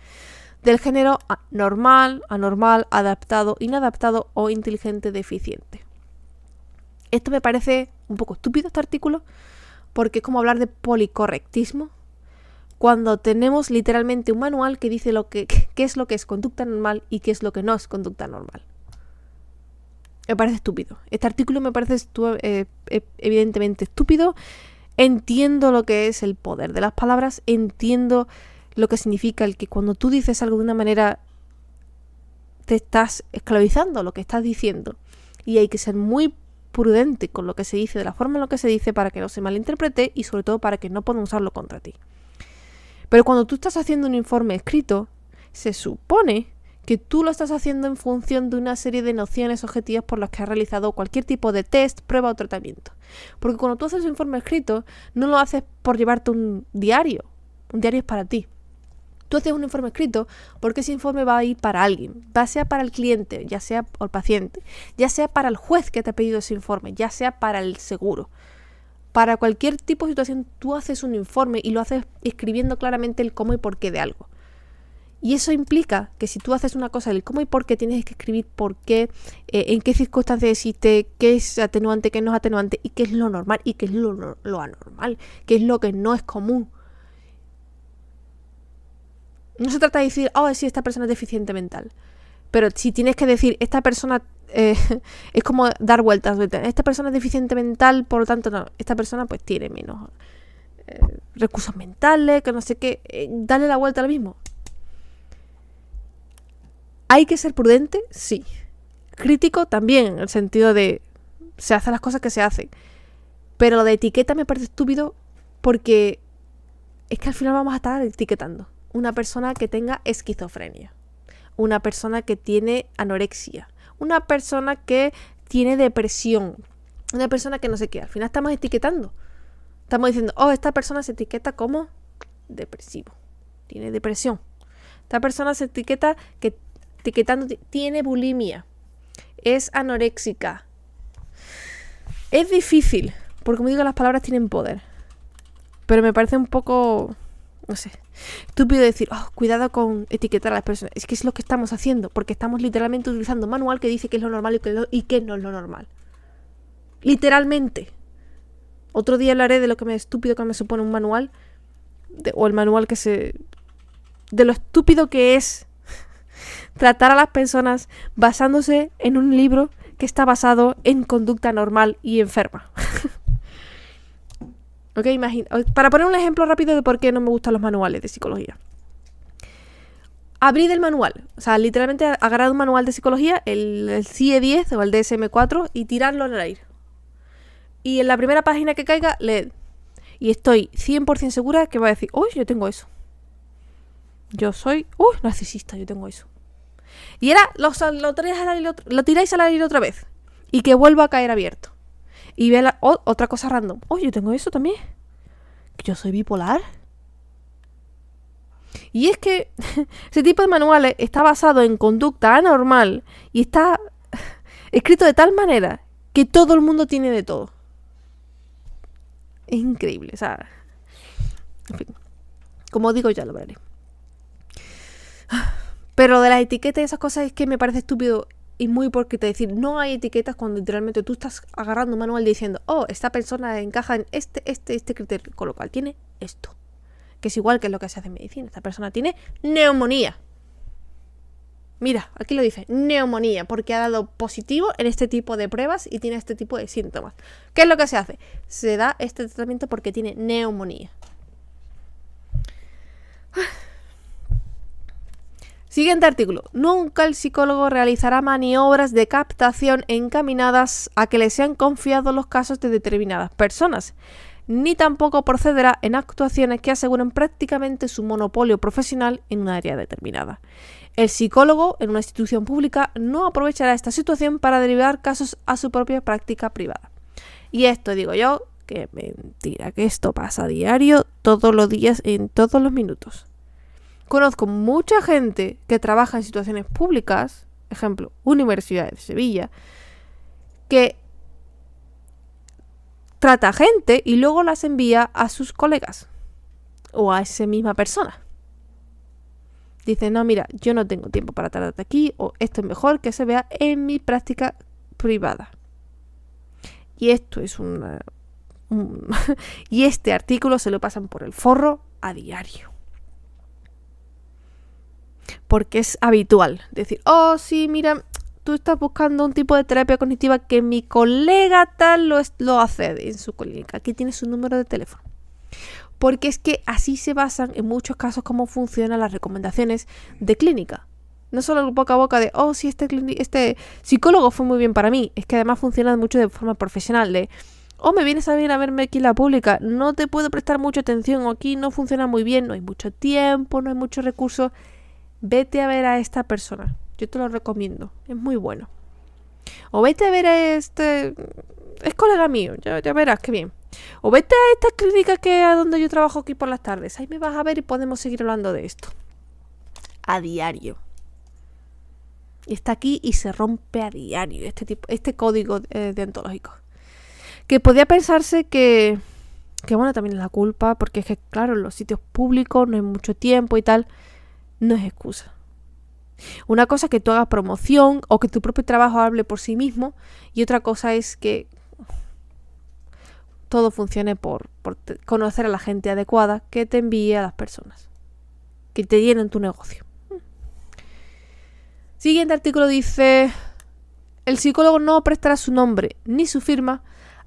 [SPEAKER 1] del género normal, anormal, adaptado, inadaptado o inteligente deficiente. Esto me parece un poco estúpido este artículo porque es como hablar de policorrectismo cuando tenemos literalmente un manual que dice qué es lo que es conducta normal y qué es lo que no es conducta normal. Me parece estúpido. Este artículo me parece evidentemente estúpido. Entiendo lo que es el poder de las palabras. Entiendo lo que significa el que cuando tú dices algo de una manera te estás esclavizando lo que estás diciendo. Y hay que ser muy prudente con lo que se dice, de la forma en lo que se dice para que no se malinterprete y sobre todo para que no puedan usarlo contra ti. Pero cuando tú estás haciendo un informe escrito, se supone que tú lo estás haciendo en función de una serie de nociones objetivas por las que has realizado cualquier tipo de test, prueba o tratamiento. Porque cuando tú haces un informe escrito, no lo haces por llevarte un diario. Un diario es para ti. Tú haces un informe escrito porque ese informe va a ir para alguien, ya sea para el cliente, ya sea para el paciente, ya sea para el juez que te ha pedido ese informe, ya sea para el seguro. Para cualquier tipo de situación tú haces un informe y lo haces escribiendo claramente el cómo y por qué de algo. Y eso implica que si tú haces una cosa, el cómo y por qué, tienes que escribir por qué, en qué circunstancias existe, qué es atenuante, qué no es atenuante, y qué es lo normal y qué es lo anormal, qué es lo que no es común. No se trata de decir, sí, esta persona es deficiente mental. Pero si tienes que decir, esta persona es como dar vueltas. Esta persona es deficiente mental, por lo tanto, no. Esta persona pues tiene menos recursos mentales, que no sé qué. Dale la vuelta a lo mismo. ¿Hay que ser prudente? Sí. Crítico también, en el sentido de se hacen las cosas que se hacen. Pero lo de etiqueta me parece estúpido porque es que al final vamos a estar etiquetando. Una persona que tenga esquizofrenia. Una persona que tiene anorexia. Una persona que tiene depresión. Una persona que no sé qué. Al final estamos etiquetando. Estamos diciendo, esta persona se etiqueta como depresivo. Tiene depresión. Esta persona se etiqueta etiquetando, tiene bulimia, es anoréxica. Es difícil, porque como digo, las palabras tienen poder. Pero me parece un poco, no sé, estúpido decir, cuidado con etiquetar a las personas. Es que es lo que estamos haciendo, porque estamos literalmente utilizando un manual que dice qué es lo normal y qué no es lo normal. Literalmente. Otro día hablaré de lo que estúpido que me supone un manual, o el manual de lo estúpido que es tratar a las personas basándose en un libro que está basado en conducta normal y enferma. Ok, para poner un ejemplo rápido de por qué no me gustan los manuales de psicología. Abrid el manual, o sea, literalmente agarrad un manual de psicología, el CIE-10 o el DSM-4 y tiradlo en el aire. Y en la primera página que caiga, leed. Y estoy 100% segura que va a decir, yo tengo eso. Yo soy narcisista, yo tengo eso. Y ahora lo tiráis al aire otra vez. Y que vuelva a caer abierto. Y ve otra cosa random. Yo tengo eso también. Yo soy bipolar. Y es que ese tipo de manuales está basado en conducta anormal. Y está escrito de tal manera que todo el mundo tiene de todo. Es increíble, o sea. En fin. Como digo, ya lo veré. Pero de las etiquetas y esas cosas es que me parece estúpido y muy hipócrita decir no hay etiquetas cuando literalmente tú estás agarrando un manual diciendo esta persona encaja en este criterio, con lo cual tiene esto. Que es igual que lo que se hace en medicina. Esta persona tiene neumonía. Mira, aquí lo dice, neumonía, porque ha dado positivo en este tipo de pruebas y tiene este tipo de síntomas. ¿Qué es lo que se hace? Se da este tratamiento porque tiene neumonía. Siguiente artículo. Nunca el psicólogo realizará maniobras de captación encaminadas a que le sean confiados los casos de determinadas personas, ni tampoco procederá en actuaciones que aseguren prácticamente su monopolio profesional en un área determinada. El psicólogo en una institución pública no aprovechará esta situación para derivar casos a su propia práctica privada. Y esto digo yo, que mentira, que esto pasa a diario, todos los días, en todos los minutos. Conozco mucha gente que trabaja en situaciones públicas, ejemplo, Universidad de Sevilla, que trata a gente y luego las envía a sus colegas o a esa misma persona. Dice, no, mira, yo no tengo tiempo para tratarte aquí, o esto es mejor que se vea en mi práctica privada. Y esto es y este artículo se lo pasan por el forro a diario. Porque es habitual decir, sí, mira, tú estás buscando un tipo de terapia cognitiva que mi colega tal lo hace en su clínica. Aquí tiene su número de teléfono. Porque es que así se basan en muchos casos cómo funcionan las recomendaciones de clínica. No solo el boca a boca de, sí, este psicólogo fue muy bien para mí. Es que además funciona mucho de forma profesional. De, me vienes a venir a verme aquí en la pública. No te puedo prestar mucha atención. Aquí no funciona muy bien. No hay mucho tiempo, no hay muchos recursos. Vete a ver a esta persona. Yo te lo recomiendo. Es muy bueno. O vete a ver a es colega mío. Ya verás, qué bien. O vete a esta clínica a donde yo trabajo aquí por las tardes. Ahí me vas a ver y podemos seguir hablando de esto. a diario. Y está aquí y se rompe a diario este código deontológico. Que podía pensarse que bueno, también es la culpa, porque es que, claro, en los sitios públicos no hay mucho tiempo y tal, no es excusa. Una cosa es que tú hagas promoción o que tu propio trabajo hable por sí mismo, y otra cosa es que todo funcione por conocer a la gente adecuada que te envíe a las personas, que te llenen tu negocio. Siguiente artículo dice: el psicólogo no prestará su nombre ni su firma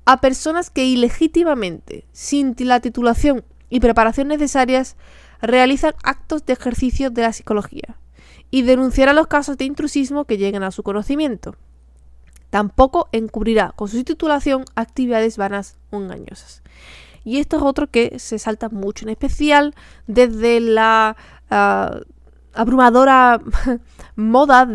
[SPEAKER 1] a personas que ilegítimamente, sin la titulación y preparación necesarias, realizan actos de ejercicio de la psicología, y denunciará los casos de intrusismo que lleguen a su conocimiento. Tampoco encubrirá con su titulación actividades vanas o engañosas. Y esto es otro que se salta mucho, en especial desde la abrumadora moda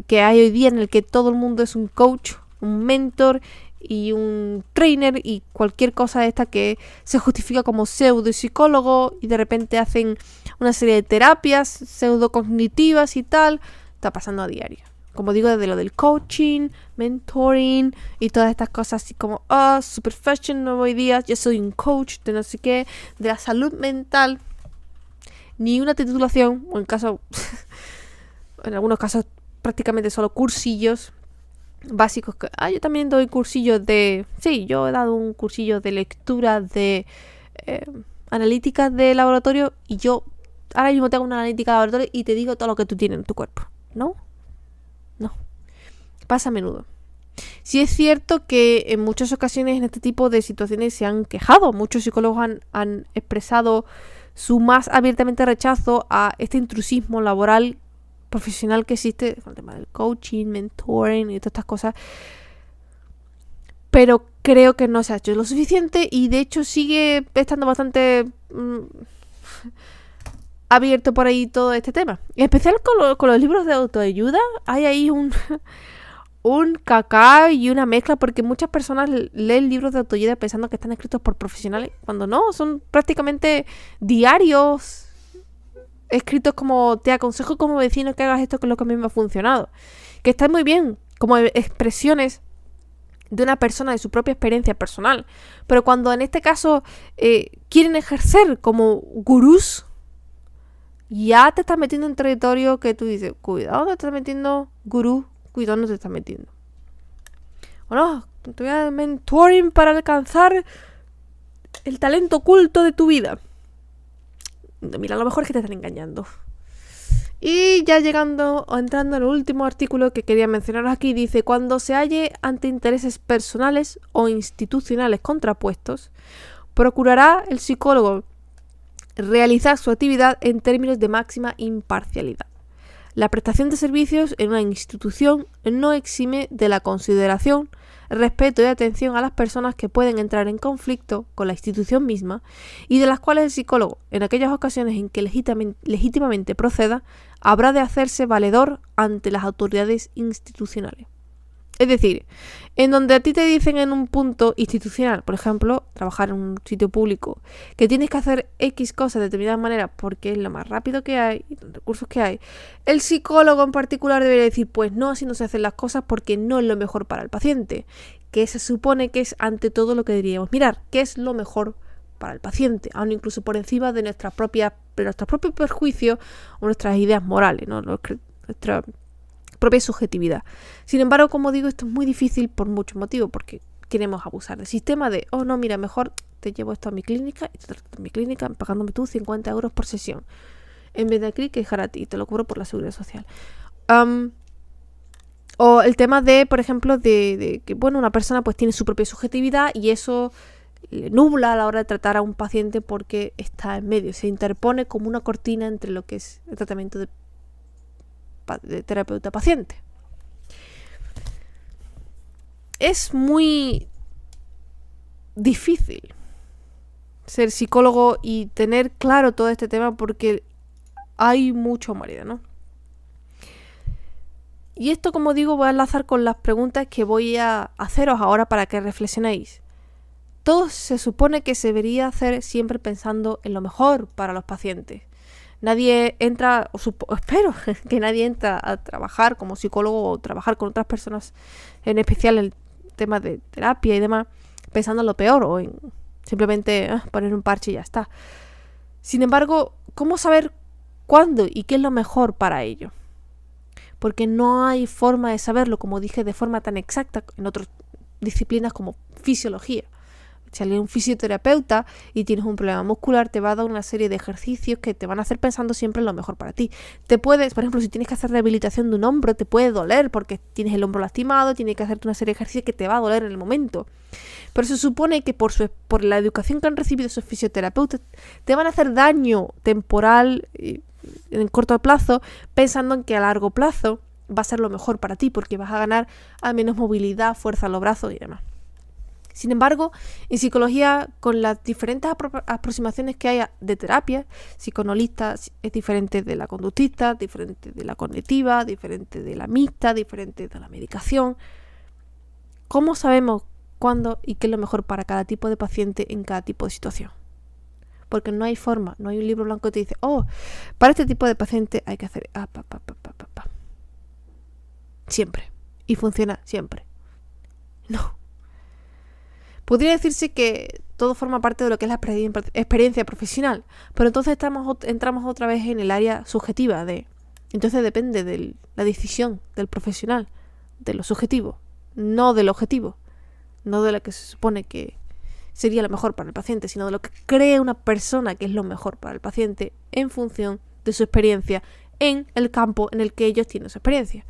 [SPEAKER 1] que hay hoy día, en el que todo el mundo es un coach, un mentor y un trainer y cualquier cosa de esta que se justifica como pseudo psicólogo, y de repente hacen una serie de terapias pseudo cognitivas y tal. Está pasando a diario. Como digo, desde lo del coaching, mentoring y todas estas cosas así como super fashion hoy día, yo soy un coach de no sé qué, de la salud mental. Ni una titulación, o en algunos casos prácticamente solo cursillos básicos. Yo también doy cursillos yo he dado un cursillo de lectura de analíticas de laboratorio, y yo ahora mismo tengo una analítica de laboratorio y te digo todo lo que tú tienes en tu cuerpo. No. Pasa a menudo. Sí es cierto que en muchas ocasiones en este tipo de situaciones se han quejado. Muchos psicólogos han expresado su más abiertamente rechazo a este intrusismo laboral profesional que existe con el tema del coaching, mentoring y todas estas cosas. Pero creo que no se ha hecho lo suficiente, y de hecho sigue estando bastante abierto por ahí todo este tema. En especial con los libros de autoayuda, hay ahí un cacao y una mezcla, porque muchas personas leen libros de autoayuda pensando que están escritos por profesionales, cuando no, son prácticamente diarios escritos como: te aconsejo como vecino que hagas esto, que es lo que a mí me ha funcionado. Que están muy bien como expresiones de una persona, de su propia experiencia personal. Pero cuando en este caso quieren ejercer como gurús, ya te estás metiendo en territorio que tú dices: cuidado, te estás metiendo, gurú, cuidado, no te estás metiendo. Bueno, te voy a dar mentoring para alcanzar el talento oculto de tu vida. Mira, a lo mejor es que te están engañando. Y ya entrando en el último artículo que quería mencionaros aquí, dice: cuando se halle ante intereses personales o institucionales contrapuestos, procurará el psicólogo realizar su actividad en términos de máxima imparcialidad. La prestación de servicios en una institución no exime de la consideración, respeto y atención a las personas que pueden entrar en conflicto con la institución misma, y de las cuales el psicólogo, en aquellas ocasiones en que legítimamente proceda, habrá de hacerse valedor ante las autoridades institucionales. Es decir, en donde a ti te dicen en un punto institucional, por ejemplo, trabajar en un sitio público, que tienes que hacer X cosas de determinada manera porque es lo más rápido que hay y los recursos que hay, el psicólogo en particular debería decir: pues no, así no se hacen las cosas porque no es lo mejor para el paciente, que se supone que es ante todo lo que deberíamos mirar, que es lo mejor para el paciente, aun incluso por encima de nuestros propios perjuicios o nuestras ideas morales, ¿no? Nuestra propia subjetividad. Sin embargo, como digo, esto es muy difícil por muchos motivos, porque queremos abusar del sistema de: oh no, mira, mejor te llevo esto a mi clínica y te trato en mi clínica pagándome tú 50 euros por sesión, en vez de aquí que dejar a ti, te lo cubro por la seguridad social. O el tema de, por ejemplo, de que, bueno, una persona pues tiene su propia subjetividad y eso le nubla a la hora de tratar a un paciente porque está en medio, se interpone como una cortina entre lo que es el tratamiento de terapeuta-paciente. Es muy difícil ser psicólogo y tener claro todo este tema porque hay mucho marido, ¿no? Y esto, como digo, voy a enlazar con las preguntas que voy a haceros ahora para que reflexionéis. Todo se supone que se debería hacer siempre pensando en lo mejor para los pacientes. Nadie entra, espero que nadie entra a trabajar como psicólogo o trabajar con otras personas, en especial el tema de terapia y demás, pensando en lo peor o en simplemente poner un parche y ya está. Sin embargo, ¿cómo saber cuándo y qué es lo mejor para ello? Porque no hay forma de saberlo, como dije, de forma tan exacta en otras disciplinas como fisiología. Si alguien es un fisioterapeuta y tienes un problema muscular, te va a dar una serie de ejercicios que te van a hacer pensando siempre en lo mejor para ti. Te puedes, por ejemplo, si tienes que hacer rehabilitación de un hombro, te puede doler porque tienes el hombro lastimado, tienes que hacerte una serie de ejercicios que te va a doler en el momento. Pero se supone que por la educación que han recibido esos fisioterapeutas, te van a hacer daño temporal en corto plazo, pensando en que a largo plazo va a ser lo mejor para ti, porque vas a ganar al menos movilidad, fuerza en los brazos y demás. Sin embargo, en psicología, con las diferentes aproximaciones que hay de terapia, psicoanalista es diferente de la conductista, diferente de la cognitiva, diferente de la mixta, diferente de la medicación. ¿Cómo sabemos cuándo y qué es lo mejor para cada tipo de paciente en cada tipo de situación? Porque no hay forma, no hay un libro blanco que te dice, para este tipo de paciente hay que hacer siempre. Y funciona siempre. No. Podría decirse que todo forma parte de lo que es la experiencia profesional, pero entonces entramos otra vez en el área subjetiva entonces depende de la decisión del profesional, de lo subjetivo, no del objetivo, no de lo que se supone que sería lo mejor para el paciente, sino de lo que cree una persona que es lo mejor para el paciente en función de su experiencia en el campo en el que ellos tienen su experiencia.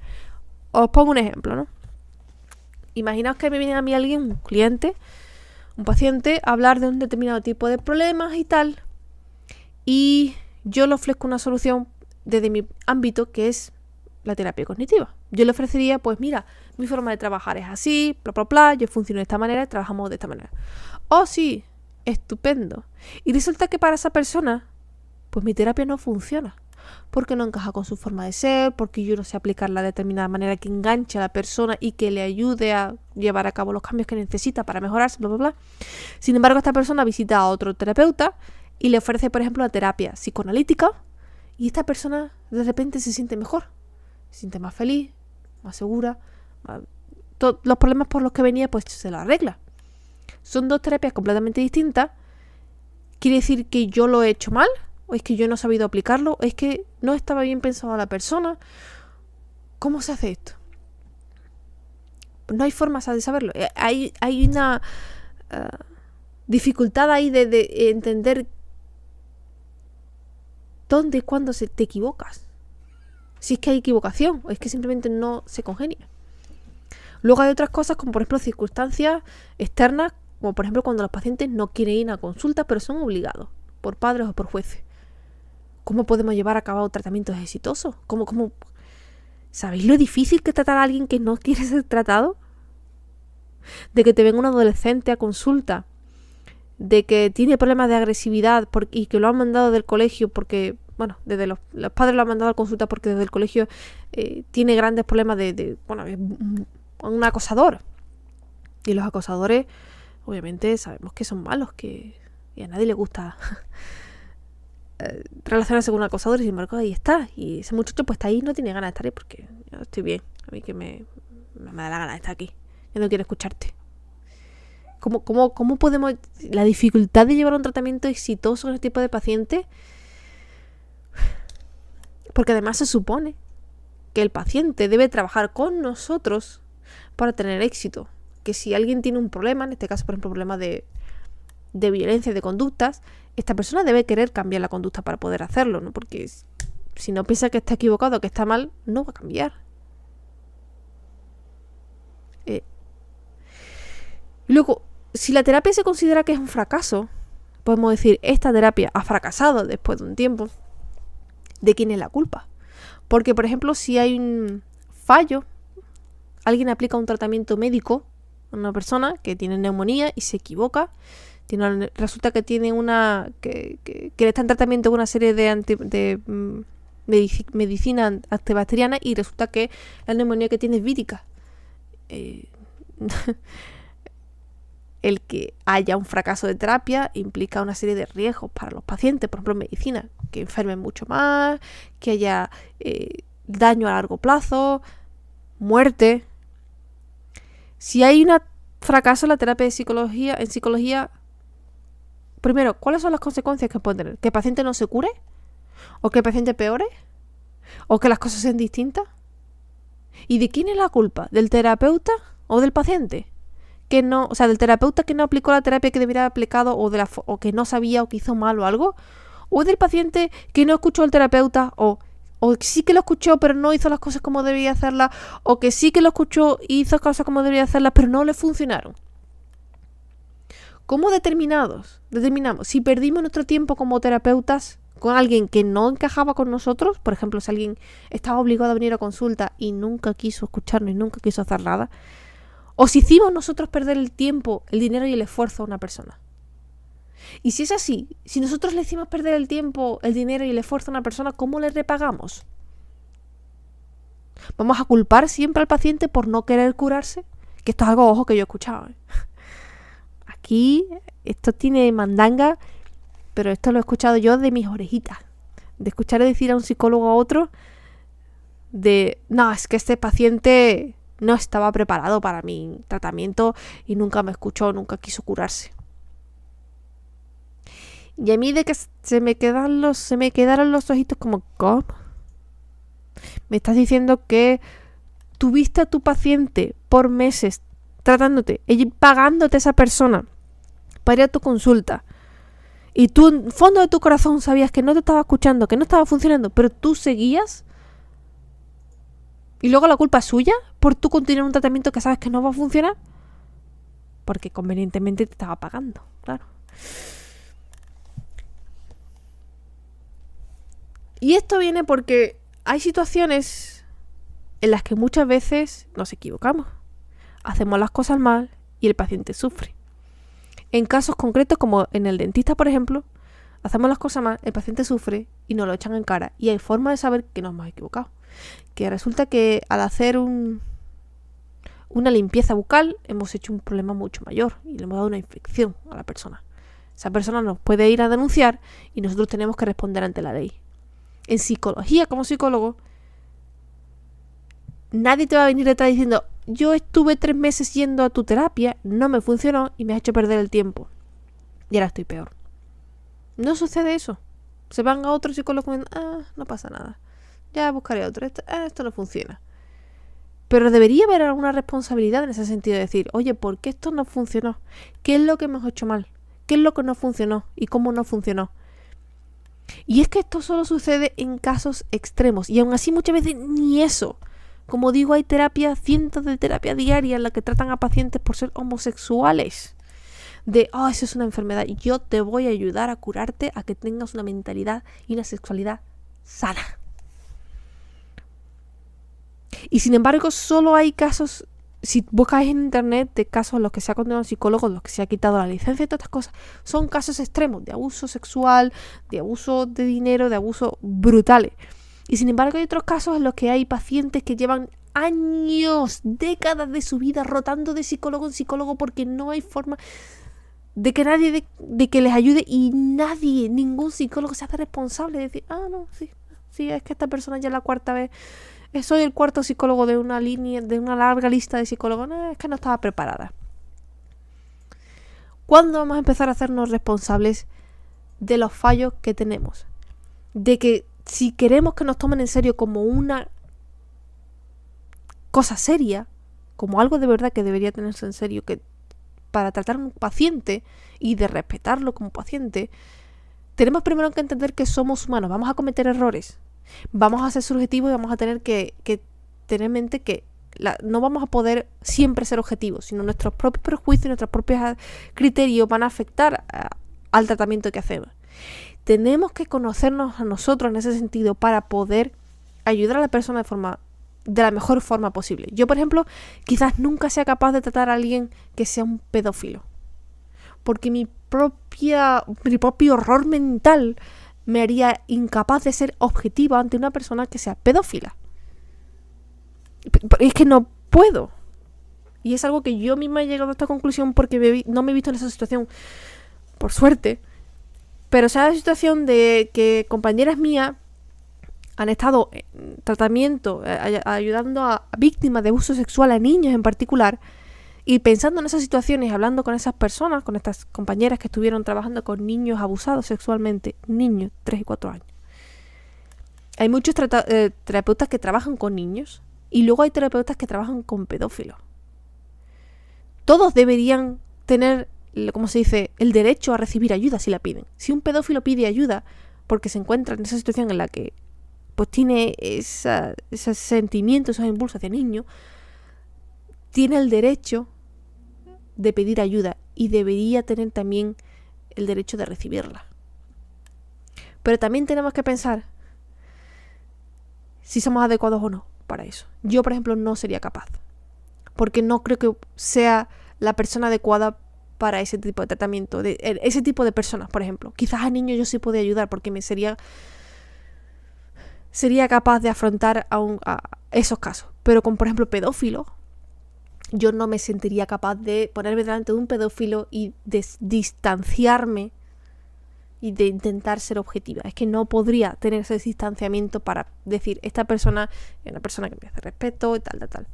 [SPEAKER 1] Os pongo un ejemplo, ¿no? Imaginaos que me viene a mí alguien, un cliente, un paciente, a hablar de un determinado tipo de problemas y tal, y yo le ofrezco una solución desde mi ámbito, que es la terapia cognitiva. Yo le ofrecería, pues mira, mi forma de trabajar es así, bla, bla, bla, yo funciono de esta manera, trabajamos de esta manera. Sí, estupendo. Y resulta que para esa persona, pues mi terapia no funciona, porque no encaja con su forma de ser, porque yo no sé aplicarla de determinada manera que enganche a la persona y que le ayude a llevar a cabo los cambios que necesita para mejorarse, bla, bla, bla. Sin embargo, esta persona visita a otro terapeuta y le ofrece, por ejemplo, la terapia psicoanalítica, y esta persona de repente se siente mejor, se siente más feliz, más segura, los problemas por los que venía pues se los arregla. Son dos terapias completamente distintas. ¿Quiere decir que yo lo he hecho mal? ¿O es que yo no he sabido aplicarlo? ¿O es que no estaba bien pensado la persona? ¿Cómo se hace esto? No hay forma de saberlo. Hay una dificultad ahí de entender dónde y cuándo te equivocas. Si es que hay equivocación o es que simplemente no se congenia. Luego hay otras cosas como por ejemplo circunstancias externas, como por ejemplo cuando los pacientes no quieren ir a consulta pero son obligados por padres o por jueces. ¿Cómo podemos llevar a cabo tratamientos exitosos? ¿Cómo? ¿Sabéis lo difícil que es tratar a alguien que no quiere ser tratado? De que te venga un adolescente a consulta, de que tiene problemas de agresividad y que lo han mandado del colegio porque, bueno, desde los padres lo han mandado a consulta porque desde el colegio tiene grandes problemas es un acosador. Y los acosadores, obviamente, sabemos que son malos, y a nadie le gusta relacionarse con un acosador, y sin embargo ahí está. Y ese muchacho pues está ahí, no tiene ganas de estar ahí porque yo estoy bien. A mí que me da la gana de estar aquí. Yo no quiero escucharte. ¿Cómo podemos...? La dificultad de llevar un tratamiento exitoso en este tipo de pacientes, porque además se supone que el paciente debe trabajar con nosotros para tener éxito. Que si alguien tiene un problema, en este caso por ejemplo problema de violencia, de conductas, esta persona debe querer cambiar la conducta para poder hacerlo, ¿no? Porque si no piensa que está equivocado, que está mal, no va a cambiar. Luego, si la terapia se considera que es un fracaso, podemos decir, esta terapia ha fracasado después de un tiempo. ¿De quién es la culpa? Porque, por ejemplo, si hay un fallo, alguien aplica un tratamiento médico a una persona que tiene neumonía y se equivoca, resulta que tiene que le está en tratamiento con una serie de medicina antibacteriana y resulta que la neumonía que tiene es vírica. el que haya un fracaso de terapia implica una serie de riesgos para los pacientes, por ejemplo en medicina, que enfermen mucho más, que haya daño a largo plazo, muerte. Si hay un fracaso en la terapia en psicología, primero, ¿cuáles son las consecuencias que puede tener? ¿Que el paciente no se cure? ¿O que el paciente peore? ¿O que las cosas sean distintas? ¿Y de quién es la culpa? ¿Del terapeuta o del paciente? Del terapeuta que no aplicó la terapia que debería haber aplicado o que no sabía o que hizo mal o algo, o del paciente que no escuchó al terapeuta o sí que lo escuchó pero no hizo las cosas como debía hacerlas, o que sí que lo escuchó y hizo cosas como debía hacerlas pero no le funcionaron. ¿Cómo determinamos si perdimos nuestro tiempo como terapeutas con alguien que no encajaba con nosotros? Por ejemplo, si alguien estaba obligado a venir a consulta y nunca quiso escucharnos y nunca quiso hacer nada, o si hicimos nosotros perder el tiempo, el dinero y el esfuerzo a una persona. Y si es así, si nosotros le hicimos perder el tiempo, el dinero y el esfuerzo a una persona, ¿cómo le repagamos? ¿Vamos a culpar siempre al paciente por no querer curarse? Que esto es algo, ojo, que yo he escuchado. Aquí, esto tiene mandanga, pero esto lo he escuchado yo de mis orejitas. De escuchar decir a un psicólogo a otro no, es que este paciente no estaba preparado para mi tratamiento y nunca me escuchó, nunca quiso curarse. Y a mí de que se me quedaron los ojitos como, ¿cómo? Me estás diciendo que tuviste a tu paciente por meses tratándote y pagándote a esa persona para ir a tu consulta. Y tú en fondo de tu corazón sabías que no te estaba escuchando, que no estaba funcionando, pero tú seguías. Y luego la culpa es suya por tú continuar un tratamiento que sabes que no va a funcionar. Porque convenientemente te estaba pagando, claro. Y esto viene porque hay situaciones en las que muchas veces nos equivocamos. Hacemos las cosas mal y el paciente sufre. En casos concretos, como en el dentista, por ejemplo, hacemos las cosas mal, el paciente sufre y nos lo echan en cara. Y hay forma de saber que nos hemos equivocado. Que resulta que al hacer una limpieza bucal hemos hecho un problema mucho mayor y le hemos dado una infección a la persona. Esa persona nos puede ir a denunciar y nosotros tenemos que responder ante la ley. En psicología, como psicólogo, nadie te va a venir detrás diciendo: yo estuve 3 meses yendo a tu terapia, no me funcionó y me has hecho perder el tiempo. Y ahora estoy peor. No sucede eso. Se van a otro psicólogo y dicen: no pasa nada. Ya buscaré otro. Esto no funciona. Pero debería haber alguna responsabilidad en ese sentido de decir: oye, ¿por qué esto no funcionó? ¿Qué es lo que hemos hecho mal? ¿Qué es lo que no funcionó? ¿Y cómo no funcionó? Y es que esto solo sucede en casos extremos. Y aún así muchas veces ni eso. Como digo, hay cientos de terapias diarias en las que tratan a pacientes por ser homosexuales. Eso es una enfermedad. Y yo te voy a ayudar a curarte, a que tengas una mentalidad y una sexualidad sana. Y sin embargo, solo hay casos, si buscáis en internet, de casos en los que se ha condenado a un psicólogo, en los que se ha quitado la licencia y todas estas cosas, son casos extremos de abuso sexual, de abuso de dinero, de abuso brutales. Y sin embargo hay otros casos en los que hay pacientes que llevan años, décadas de su vida rotando de psicólogo en psicólogo porque no hay forma de que nadie de que les ayude, y ningún psicólogo se hace responsable de decir: sí, es que esta persona ya es la 4ª vez, soy el 4º psicólogo de una larga lista de psicólogos. No, es que no estaba preparada. ¿Cuándo vamos a empezar a hacernos responsables de los fallos que tenemos? De que si queremos que nos tomen en serio como una cosa seria, como algo de verdad que debería tenerse en serio, que para tratar a un paciente y de respetarlo como paciente, tenemos primero que entender que somos humanos, vamos a cometer errores, vamos a ser subjetivos y vamos a tener que tener en mente que no vamos a poder siempre ser objetivos, sino nuestros propios prejuicios y nuestros propios criterios van a afectar al tratamiento que hacemos. Tenemos que conocernos a nosotros en ese sentido para poder ayudar a la persona de la mejor forma posible. Yo, por ejemplo, quizás nunca sea capaz de tratar a alguien que sea un pedófilo, porque mi propio error mental me haría incapaz de ser objetiva ante una persona que sea pedófila. Es que no puedo. Y es algo que yo misma he llegado a esta conclusión porque no me he visto en esa situación, por suerte. Pero se da la situación de que compañeras mías han estado en tratamiento, ayudando a víctimas de abuso sexual, a niños en particular, y pensando en esas situaciones, hablando con esas personas, con estas compañeras que estuvieron trabajando con niños abusados sexualmente, niños 3 y 4 años. Hay muchos terapeutas que trabajan con niños y luego hay terapeutas que trabajan con pedófilos. Todos deberían tener, como se dice, el derecho a recibir ayuda si la piden. Si un pedófilo pide ayuda porque se encuentra en esa situación en la que pues tiene ese sentimiento, esos impulsos hacia niños, tiene el derecho de pedir ayuda y debería tener también el derecho de recibirla. Pero también tenemos que pensar si somos adecuados o no para eso. Yo, por ejemplo, no sería capaz, porque no creo que sea la persona adecuada para ese tipo de tratamiento, ese tipo de personas, por ejemplo. Quizás a niños yo sí podría ayudar porque me sería capaz de afrontar a esos casos. Pero con, por ejemplo, pedófilos, yo no me sentiría capaz de ponerme delante de un pedófilo y de distanciarme y de intentar ser objetiva. Es que no podría tener ese distanciamiento para decir, esta persona es una persona que merece respeto y tal.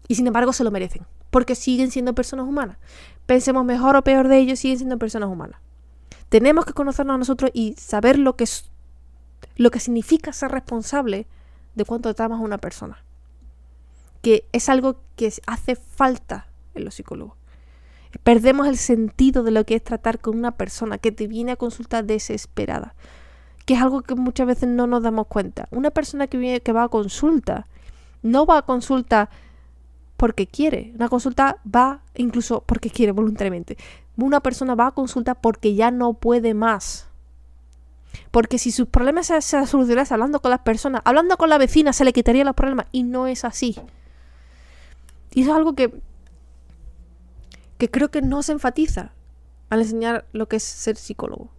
[SPEAKER 1] Y sin embargo se lo merecen, porque siguen siendo personas humanas. Pensemos mejor o peor de ellos, siguen siendo personas humanas. Tenemos que conocernos a nosotros y saber lo que significa ser responsable de cuánto tratamos a una persona. Que es algo que hace falta en los psicólogos. Perdemos el sentido de lo que es tratar con una persona que te viene a consulta desesperada, que es algo que muchas veces no nos damos cuenta. Una persona que va a consulta no va a consulta porque quiere. Una consulta va incluso porque quiere voluntariamente. Una persona va a consulta porque ya no puede más. Porque si sus problemas se solucionasen hablando con las personas, hablando con la vecina, se le quitarían los problemas. Y no es así. Y eso es algo que creo que no se enfatiza al enseñar lo que es ser psicólogo.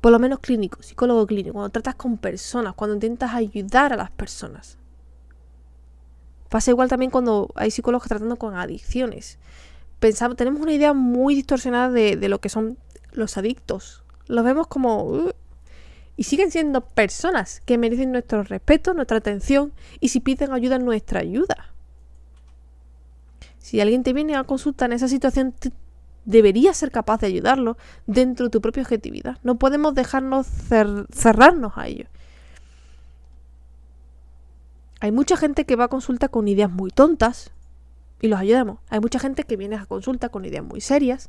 [SPEAKER 1] Por lo menos clínico, psicólogo clínico. Cuando tratas con personas, cuando intentas ayudar a las personas. Pasa igual también cuando hay psicólogos tratando con adicciones. Tenemos una idea muy distorsionada de lo que son los adictos. Los vemos como... y siguen siendo personas que merecen nuestro respeto, nuestra atención, y si piden ayuda, nuestra ayuda. Si alguien te viene a consulta en esa situación, deberías ser capaz de ayudarlo dentro de tu propia objetividad. No podemos dejarnos cerrarnos a ello. Hay mucha gente que va a consulta con ideas muy tontas y los ayudamos. Hay mucha gente que viene a consulta con ideas muy serias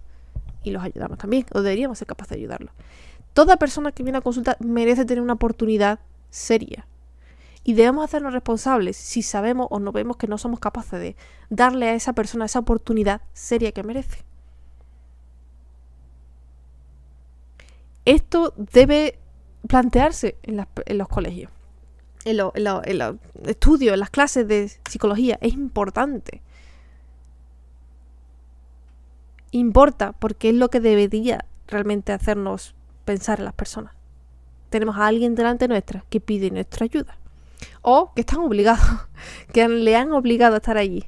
[SPEAKER 1] y los ayudamos también, o deberíamos ser capaces de ayudarlos. Toda persona que viene a consulta merece tener una oportunidad seria. Y debemos hacernos responsables si sabemos o no vemos que no somos capaces de darle a esa persona esa oportunidad seria que merece. Esto debe plantearse en los colegios, en los estudios, en las clases de psicología. Es importante. Importa porque es lo que debería realmente hacernos pensar en las personas. Tenemos a alguien delante nuestra que pide nuestra ayuda. O que están obligados, que le han obligado a estar allí.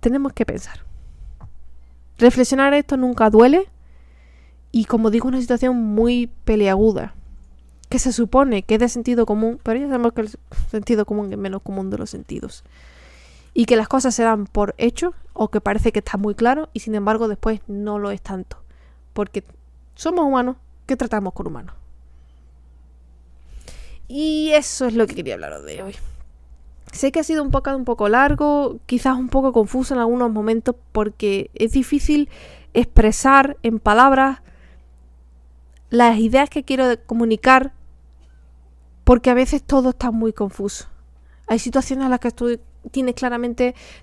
[SPEAKER 1] Tenemos que pensar. Reflexionar esto nunca duele. Y como digo, es una situación muy peleaguda. Que se supone que es de sentido común, pero ya sabemos que el sentido común es menos común de los sentidos. Y que las cosas se dan por hecho, o que parece que está muy claro, y sin embargo después no lo es tanto. Porque somos humanos que tratamos con humanos. Y eso es lo que quería hablaros de hoy. Sé que ha sido un poco largo, quizás un poco confuso en algunos momentos, porque es difícil expresar en palabras las ideas que quiero comunicar, porque a veces todo está muy confuso. Hay situaciones en las que tú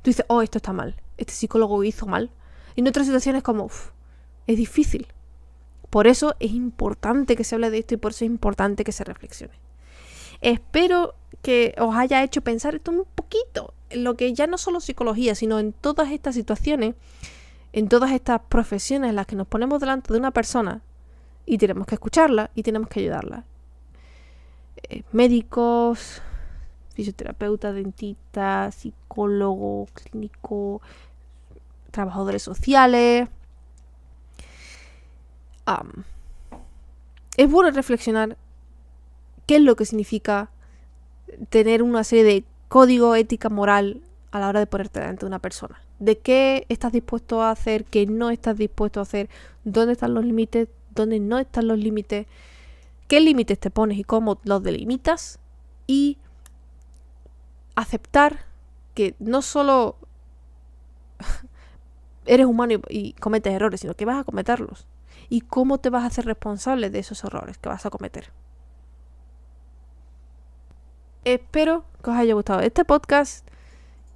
[SPEAKER 1] dices, oh, esto está mal, este psicólogo hizo mal. Y en otras situaciones como, es difícil. Por eso es importante que se hable de esto y por eso es importante que se reflexione. Espero que os haya hecho pensar esto un poquito en lo que ya no solo psicología, sino en todas estas situaciones, en todas estas profesiones en las que nos ponemos delante de una persona y tenemos que escucharla y tenemos que ayudarla. Médicos, fisioterapeuta, dentista, psicólogo, clínico, trabajadores sociales. Es bueno reflexionar qué es lo que significa tener una serie de código, ética, moral a la hora de ponerte delante de una persona. De qué estás dispuesto a hacer, qué no estás dispuesto a hacer, dónde están los límites, dónde no están los límites, qué límites te pones y cómo los delimitas, y aceptar que no solo eres humano y cometes errores, sino que vas a cometerlos. Y cómo te vas a hacer responsable de esos errores que vas a cometer. Espero que os haya gustado este podcast,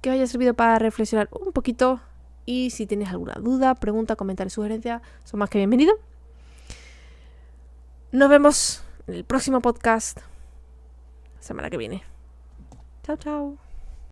[SPEAKER 1] que os haya servido para reflexionar un poquito. Y si tienes alguna duda, pregunta, comentario, sugerencia, son más que bienvenidos. Nos vemos en el próximo podcast la semana que viene. Chao, chao.